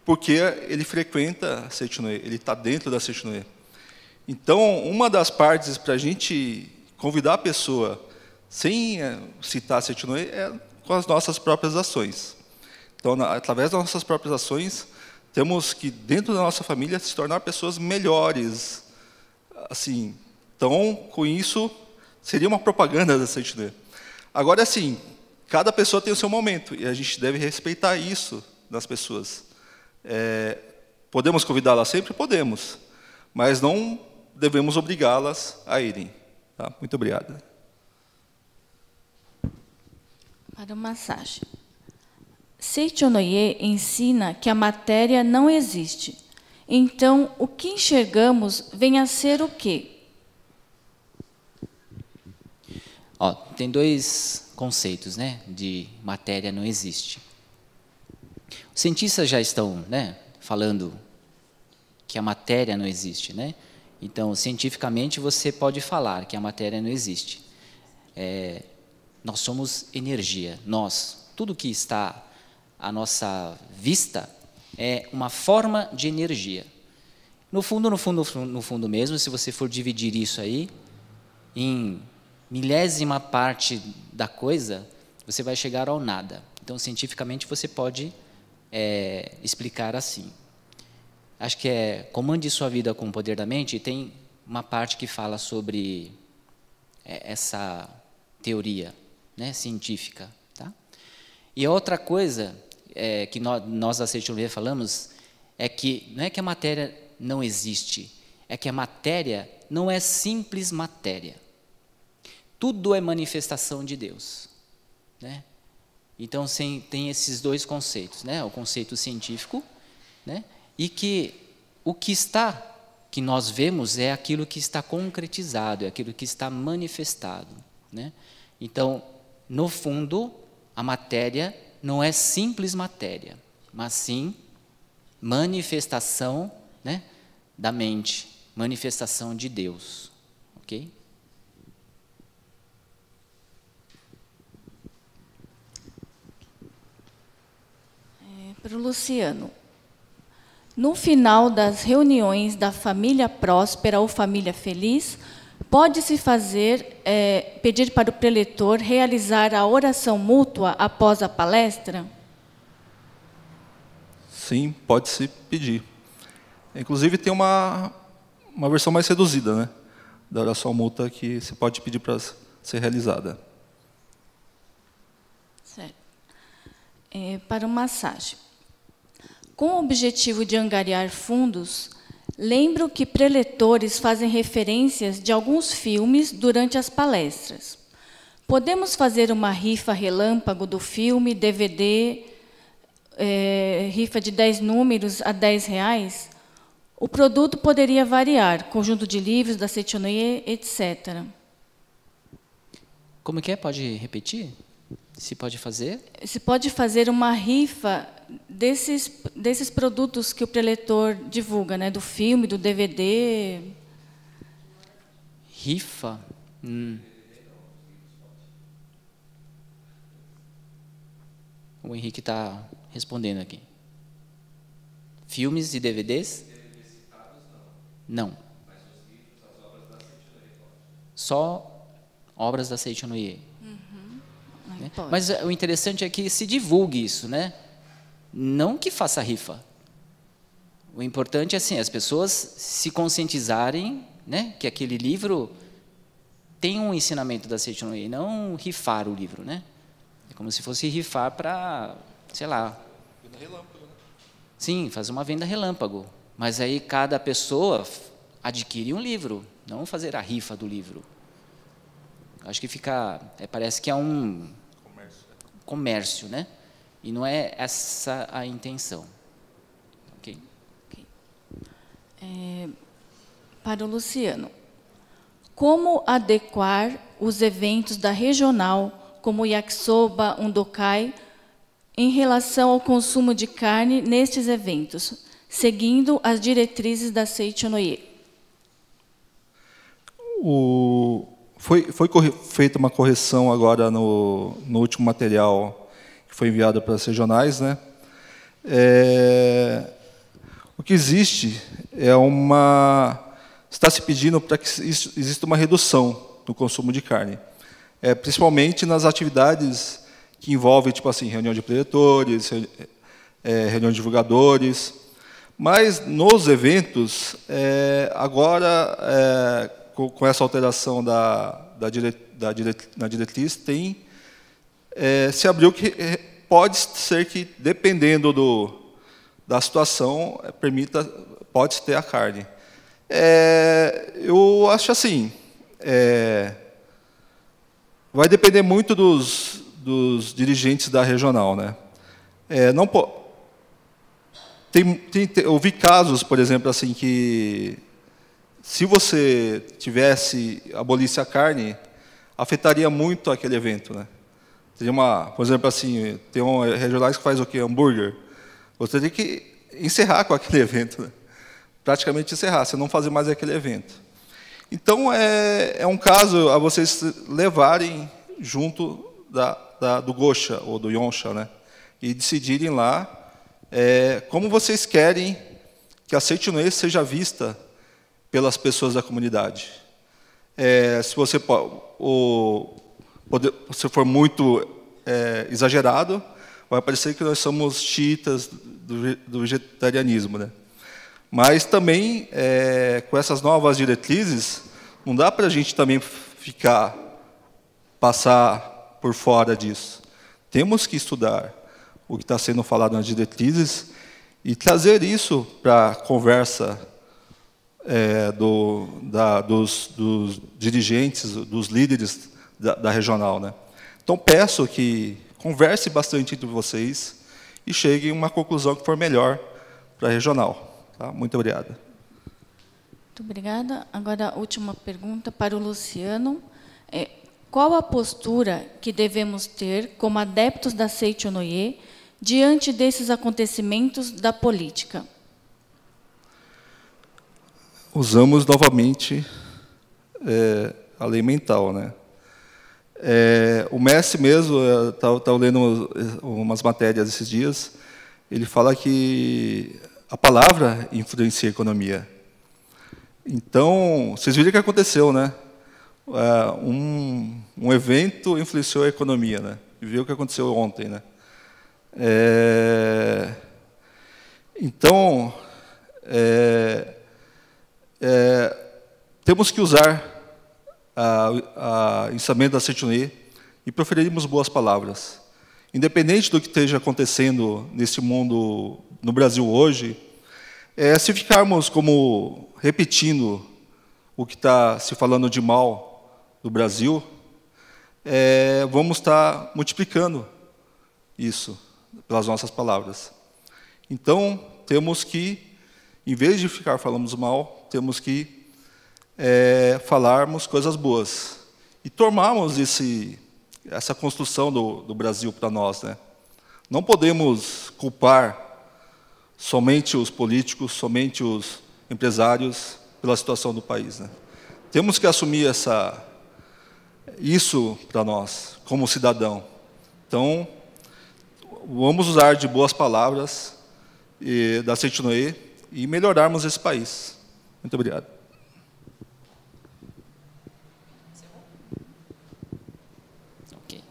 [SPEAKER 5] porque ele frequenta a Seitinoye, ele está dentro da Seitinoye. Então, uma das partes para a gente convidar a pessoa, sem citar a Seitinoye, é com as nossas próprias ações. Então, através das nossas próprias ações, temos que, dentro da nossa família, se tornar pessoas melhores. Assim, então, com isso, seria uma propaganda da Seitinoye. Agora, assim, cada pessoa tem o seu momento, e a gente deve respeitar isso das pessoas. Podemos convidá-las sempre? Podemos, mas não devemos obrigá-las a irem. Tá? Muito obrigado.
[SPEAKER 1] Para o massagem. Seitinoye ensina que a matéria não existe. Então, o que enxergamos vem a ser o quê?
[SPEAKER 4] Tem dois conceitos, né, de matéria não existe. Os cientistas já estão, né, falando que a matéria não existe, né? Então, cientificamente, você pode falar que a matéria não existe. Nós somos energia. Tudo que está à nossa vista é uma forma de energia. No fundo mesmo, se você for dividir isso aí em milésima parte da coisa, você vai chegar ao nada. Então, cientificamente, você pode explicar assim. Acho que Comande Sua Vida com o Poder da Mente, tem uma parte que fala sobre essa teoria, né, científica. Tá? E a outra coisa que nós da Seitinoye falamos é que não é que a matéria não existe, é que a matéria não é simples matéria. Tudo é manifestação de Deus, né? Então, tem esses dois conceitos, né? O conceito científico, né? E que o que nós vemos é aquilo que está concretizado, é aquilo que está manifestado, né? Então, no fundo, a matéria não é simples matéria, mas sim manifestação, né, da mente, manifestação de Deus, ok?
[SPEAKER 1] Para o Luciano. No final das reuniões da família próspera ou família feliz, pode-se pedir para o preletor realizar a oração mútua após a palestra?
[SPEAKER 5] Sim, pode-se pedir. Inclusive, tem uma versão mais reduzida, né, da oração mútua que se pode pedir para ser realizada.
[SPEAKER 1] Certo. Para o massagem. Com o objetivo de angariar fundos, lembro que preletores fazem referências de alguns filmes durante as palestras. Podemos fazer uma rifa relâmpago do filme, DVD, rifa de 10 números a R$10? O produto poderia variar, conjunto de livros da Seitinoye, etc.
[SPEAKER 4] Como que é? Pode repetir? Se pode fazer?
[SPEAKER 1] Se pode fazer uma rifa desses produtos que o preletor divulga, né? Do filme, do DVD.
[SPEAKER 4] Rifa? O Henrique está respondendo aqui. Filmes e DVDs? Não. Só obras da Seitonoye. Né? Mas o interessante é que se divulgue isso, né? Não que faça rifa. O importante é assim, as pessoas se conscientizarem, né, que aquele livro tem um ensinamento da Seitonoye, não rifar o livro, né? É como se fosse rifar para, sei lá. Venda relâmpago, né? Sim, fazer uma venda relâmpago. Mas aí cada pessoa adquire um livro, não fazer a rifa do livro. Acho que fica, parece que é um comércio, né? E não é essa a intenção. Ok?
[SPEAKER 1] Para o Luciano, como adequar os eventos da regional, como o yakisoba, undokai, em relação ao consumo de carne nestes eventos, seguindo as diretrizes da Seitonoye?
[SPEAKER 5] Foi feita uma correção agora no último material que foi enviado para as regionais, né? O que existe está se pedindo para que exista uma redução no consumo de carne, principalmente nas atividades que envolvem, tipo assim, reunião de preletores, reunião de divulgadores, mas nos eventos, agora, com essa alteração na diretriz, se abriu que pode ser que, dependendo da situação, pode ter a carne. Eu acho assim, vai depender muito dos dirigentes da regional, né? Eu vi casos, por exemplo, assim, que se você abolisse a carne, afetaria muito aquele evento, né? Teria por exemplo, assim, tem regionais que faz o quê? Hambúrguer. Você teria que encerrar com aquele evento, né? Praticamente encerrar, você não fazer mais aquele evento. Então, é um caso a vocês levarem junto do Gosha, ou do Yonsha, né? E decidirem lá como vocês querem que a Seitonoye seja vista pelas pessoas da comunidade. Se você for muito exagerado, vai parecer que nós somos xiitas do vegetarianismo, né? Mas também, com essas novas diretrizes, não dá para a gente também passar por fora disso. Temos que estudar o que está sendo falado nas diretrizes e trazer isso para a conversa dos dirigentes, dos líderes da regional, né? Então, peço que converse bastante entre vocês e cheguem a uma conclusão que for melhor para a regional. Tá? Muito obrigado.
[SPEAKER 1] Muito obrigada. Agora, a última pergunta para o Luciano. Qual a postura que devemos ter como adeptos da Seitonoye diante desses acontecimentos da política?
[SPEAKER 5] Usamos novamente a lei mental, né? O Messi mesmo, estava lendo umas matérias esses dias, ele fala que a palavra influencia a economia. Então, vocês viram o que aconteceu, né? Um evento influenciou a economia, né? E viu o que aconteceu ontem, né? Então, temos que usar o ensinamento da Seitonoye e proferirmos boas palavras. Independente do que esteja acontecendo nesse mundo, no Brasil hoje, se ficarmos como repetindo o que está se falando de mal do Brasil, vamos estar multiplicando isso pelas nossas palavras. Então, temos que, em vez de ficar falando mal, temos que falarmos coisas boas e tomarmos essa construção do Brasil para nós, né? Não podemos culpar somente os políticos, somente os empresários pela situação do país, né? Temos que assumir isso para nós, como cidadão. Então, vamos usar de boas palavras da Seitinoe e melhorarmos esse país. Muito obrigado.
[SPEAKER 4] Ok.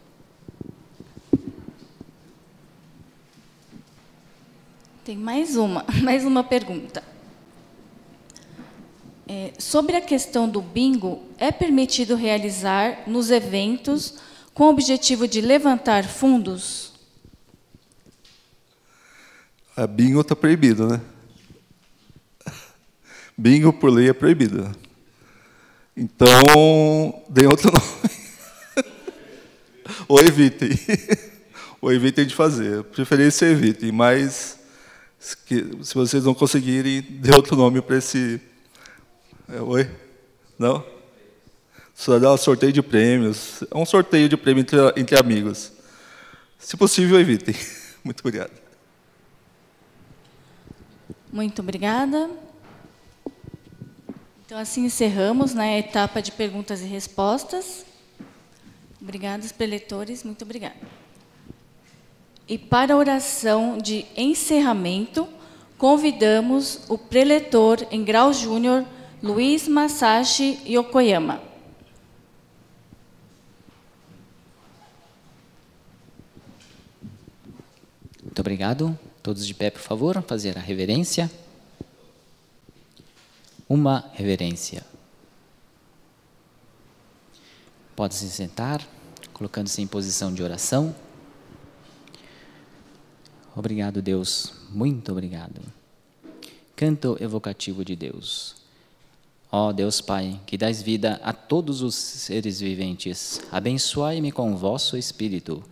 [SPEAKER 1] Tem mais uma pergunta. Sobre a questão do bingo, é permitido realizar nos eventos com o objetivo de levantar fundos?
[SPEAKER 5] A bingo está proibido, né? Bingo, por lei, é proibido. Então, dê outro nome. Ou evitem. Ou evitem de fazer. Preferência, evitem. Mas, se vocês não conseguirem, dê outro nome para esse... Oi? Não? Só dá um sorteio de prêmios. É um sorteio de prêmio entre amigos. Se possível, evitem. Muito obrigado.
[SPEAKER 1] Muito obrigada. Então, assim encerramos, né, a etapa de perguntas e respostas. Obrigados, preletores, muito obrigada. E para a oração de encerramento, convidamos o preletor em grau júnior, Luiz Masashi Yokoyama.
[SPEAKER 4] Muito obrigado. Todos de pé, por favor, fazer a reverência. Uma reverência. Pode se sentar, colocando-se em posição de oração. Obrigado, Deus. Muito obrigado. Canto evocativo de Deus. Ó Deus Pai, que dás vida a todos os seres viventes, abençoai-me com vosso Espírito.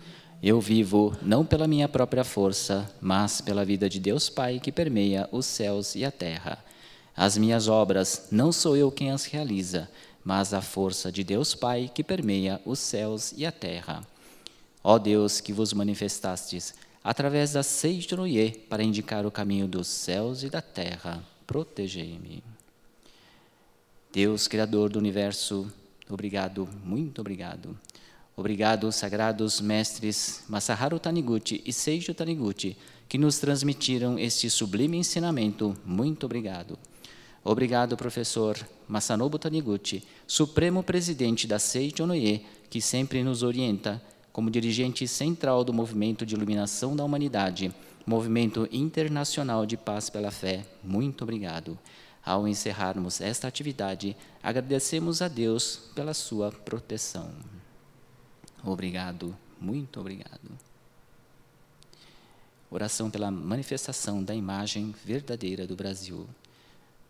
[SPEAKER 4] Eu vivo não pela minha própria força, mas pela vida de Deus Pai que permeia os céus e a terra. As minhas obras não sou eu quem as realiza, mas a força de Deus Pai que permeia os céus e a terra. Ó Deus, que vos manifestastes através da Seitinoe para indicar o caminho dos céus e da terra, protegei-me. Deus, Criador do Universo, obrigado, muito obrigado. Obrigado, sagrados mestres Masaharu Taniguchi e Seijo Taniguchi, que nos transmitiram este sublime ensinamento. Muito obrigado. Obrigado, professor Masanobu Taniguchi, supremo presidente da Seitinoe, que sempre nos orienta como dirigente central do Movimento de Iluminação da Humanidade, Movimento Internacional de Paz pela Fé. Muito obrigado. Ao encerrarmos esta atividade, agradecemos a Deus pela sua proteção. Obrigado, muito obrigado. Oração pela manifestação da imagem verdadeira do Brasil.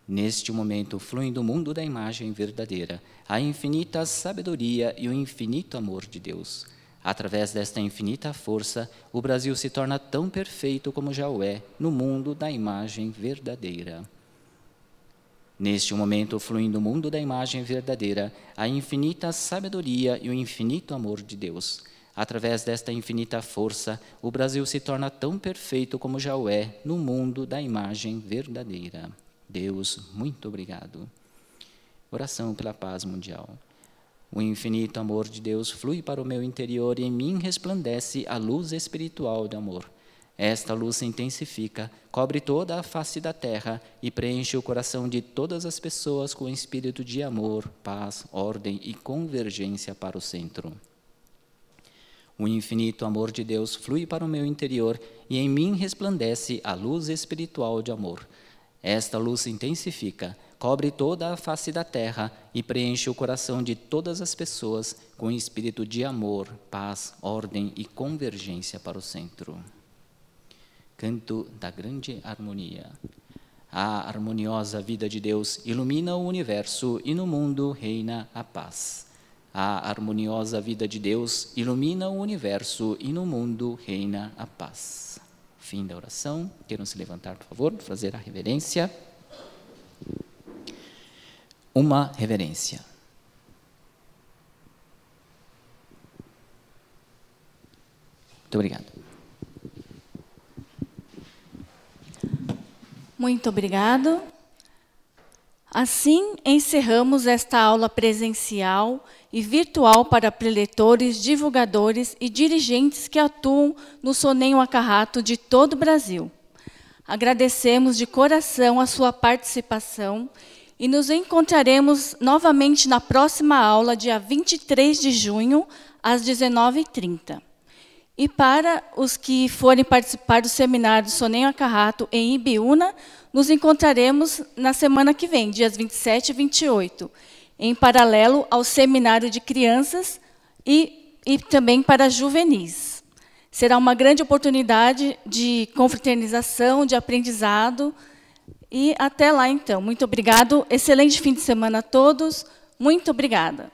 [SPEAKER 4] Neste momento, flui do mundo da imagem verdadeira a infinita sabedoria e o infinito amor de Deus. Através desta infinita força, o Brasil se torna tão perfeito como já o é no mundo da imagem verdadeira. Neste momento, flui do mundo da imagem verdadeira a infinita sabedoria e o infinito amor de Deus. Através desta infinita força, o Brasil se torna tão perfeito como já o é no mundo da imagem verdadeira. Deus, muito obrigado. Oração pela paz mundial. O infinito amor de Deus flui para o meu interior e em mim resplandece a luz espiritual de amor. Esta luz se intensifica, cobre toda a face da terra e preenche o coração de todas as pessoas com o espírito de amor, paz, ordem e convergência para o centro. O infinito amor de Deus flui para o meu interior e em mim resplandece a luz espiritual de amor. Esta luz se intensifica, cobre toda a face da terra e preenche o coração de todas as pessoas com o espírito de amor, paz, ordem e convergência para o centro. Canto da grande harmonia. A harmoniosa vida de Deus ilumina o universo e no mundo reina a paz. A harmoniosa vida de Deus ilumina o universo e no mundo reina a paz. Fim da oração. Queiram se levantar, por favor, fazer a reverência. Uma reverência. Muito obrigado.
[SPEAKER 1] Muito obrigado. Assim, encerramos esta aula presencial e virtual para preletores, divulgadores e dirigentes que atuam no Sonem Wakahato de todo o Brasil. Agradecemos de coração a sua participação e nos encontraremos novamente na próxima aula, dia 23 de junho, às 19h30. E para os que forem participar do seminário Sonem Wakahato em Ibiúna, nos encontraremos na semana que vem, dias 27 e 28, em paralelo ao seminário de crianças e também para juvenis. Será uma grande oportunidade de confraternização, de aprendizado, e até lá, então. Muito obrigado, excelente fim de semana a todos, muito obrigada.